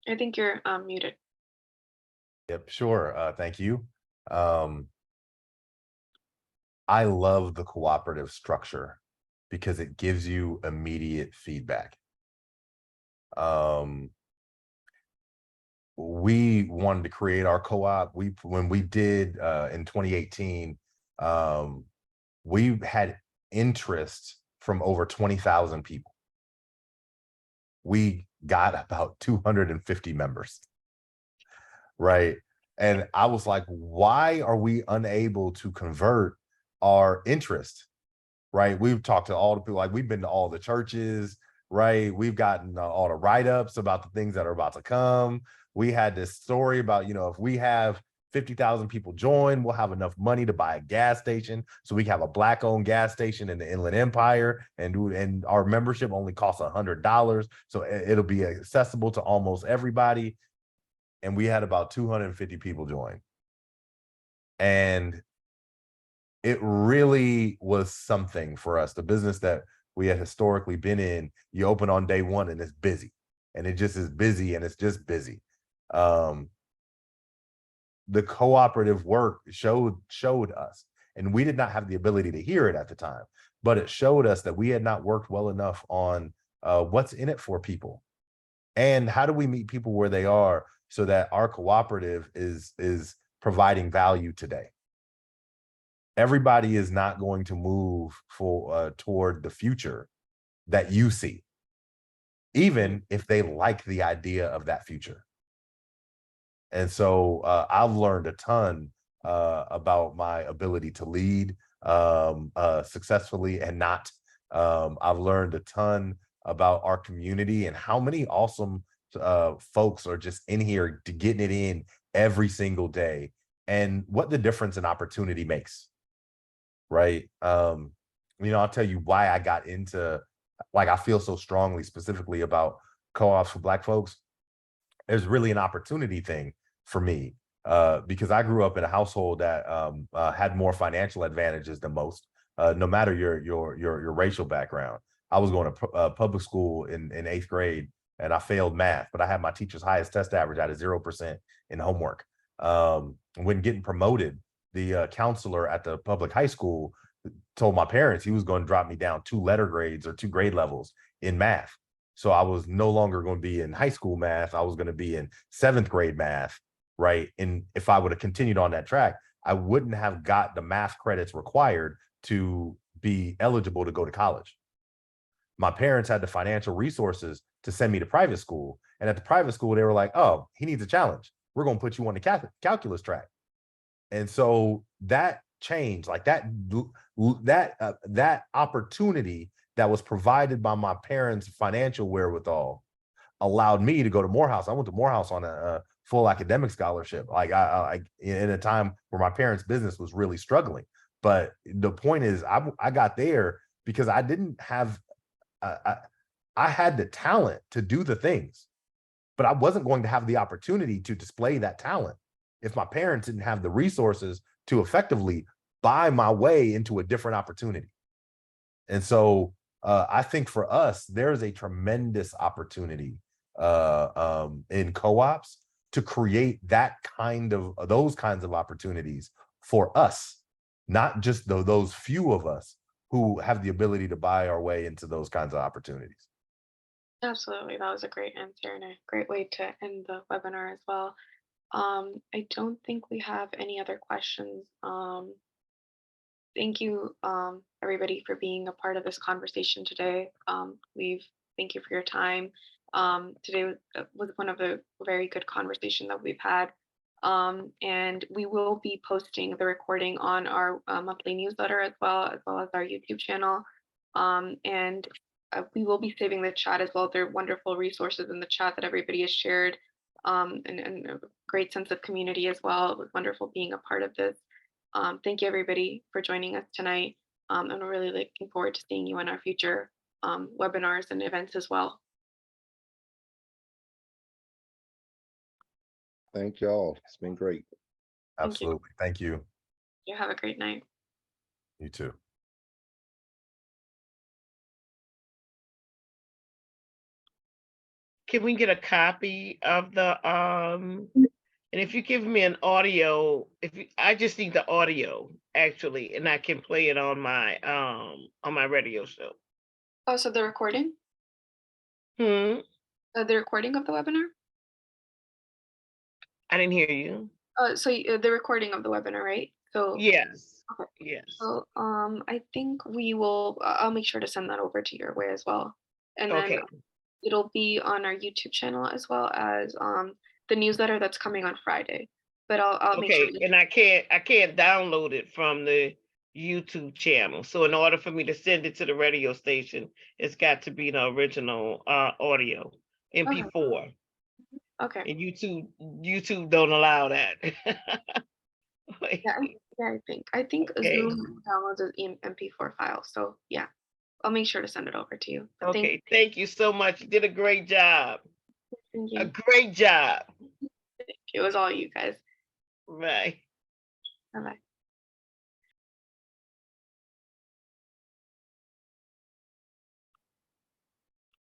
I think you're muted. Yep, sure. Thank you. Um, I love the cooperative structure because it gives you immediate feedback. Um, we wanted to create our co-op. When we did in 2018, we had interest from over 20,000 people. We got about 250 members, right? And I was like, why are we unable to convert our interest? Right? We've talked to all the people, like we've been to all the churches, right? We've gotten all the write-ups about the things that are about to come. We had this story about, if we have 50,000 people join, we'll have enough money to buy a gas station. So we can have a Black-owned gas station in the Inland Empire, and our membership only costs $100. So it'll be accessible to almost everybody. And we had about 250 people join. And it really was something for us. The business that we had historically been in, you open on day one and it's busy, and it just is busy, and it's just busy. The cooperative work showed us, and we did not have the ability to hear it at the time, but it showed us that we had not worked well enough on what's in it for people, and how do we meet people where they are so that our cooperative is providing value today. Everybody is not going to move toward the future that you see, even if they like the idea of that future. And so I've learned a ton about my ability to lead successfully and not. I've learned a ton about our community and how many awesome folks are just in here to getting it in every single day, and what the difference in opportunity makes. Right. I'll tell you why I got into, I feel so strongly specifically about co-ops for Black folks. There's really an opportunity thing for me, because I grew up in a household that had more financial advantages than most, no matter your racial background. I was going to public school in 8th grade, and I failed math, but I had my teacher's highest test average out of 0% in homework. When getting promoted, the counselor at the public high school told my parents he was going to drop me down 2 letter grades or 2 grade levels in math. So I was no longer going to be in high school math. I was going to be in 7th grade math, right? And if I would have continued on that track, I wouldn't have got the math credits required to be eligible to go to college. My parents had the financial resources to send me to private school. And at the private school, they were like, oh, he needs a challenge. We're going to put you on the calculus track. And so that change, like that opportunity that was provided by my parents' financial wherewithal allowed me to go to Morehouse. I went to Morehouse on a full academic scholarship, like I in a time where my parents' business was really struggling. But the point is, I got there because I didn't have, I had the talent to do the things, but I wasn't going to have the opportunity to display that talent if my parents didn't have the resources to effectively buy my way into a different opportunity. And so I think for us, there's a tremendous opportunity in co-ops to create those kinds of opportunities for us, not just those few of us who have the ability to buy our way into those kinds of opportunities. Absolutely. That was a great answer and a great way to end the webinar as well. I don't think we have any other questions. Thank you, everybody, for being a part of this conversation today. Thank you for your time. Today was one of the very good conversation that we've had. And we will be posting the recording on our monthly newsletter as well as our YouTube channel. And we will be saving the chat as well. There are wonderful resources in the chat that everybody has shared, and a great sense of community as well. It was wonderful being a part of this. Thank you, everybody, for joining us tonight. And we're really looking forward to seeing you in our future webinars and events as well. Thank y'all. It's been great. Absolutely. Thank you. You have a great night. You too. Can we get a copy of the and if you give me an audio, I just need the audio actually, and I can play it on my radio show. Oh, so the recording? The The recording of the webinar? I didn't hear you. So the recording of the webinar, right? So Yes, okay. yes. So I think we will. I'll make sure to send that over to your way as well, and then Okay, it'll be on our YouTube channel as well as the newsletter that's coming on Friday. But I'll make sure. okay, and I can't download it from the YouTube channel. So in order for me to send it to the radio station, it's got to be the original audio, Okay. MP4. Okay. And YouTube don't allow that. Yeah. I think Okay, Zoom downloads an MP4 file. So yeah, I'll make sure to send it over to you. But okay, thank you so much. You did a great job. thank A you. great job. It was all you guys. Right. Bye bye.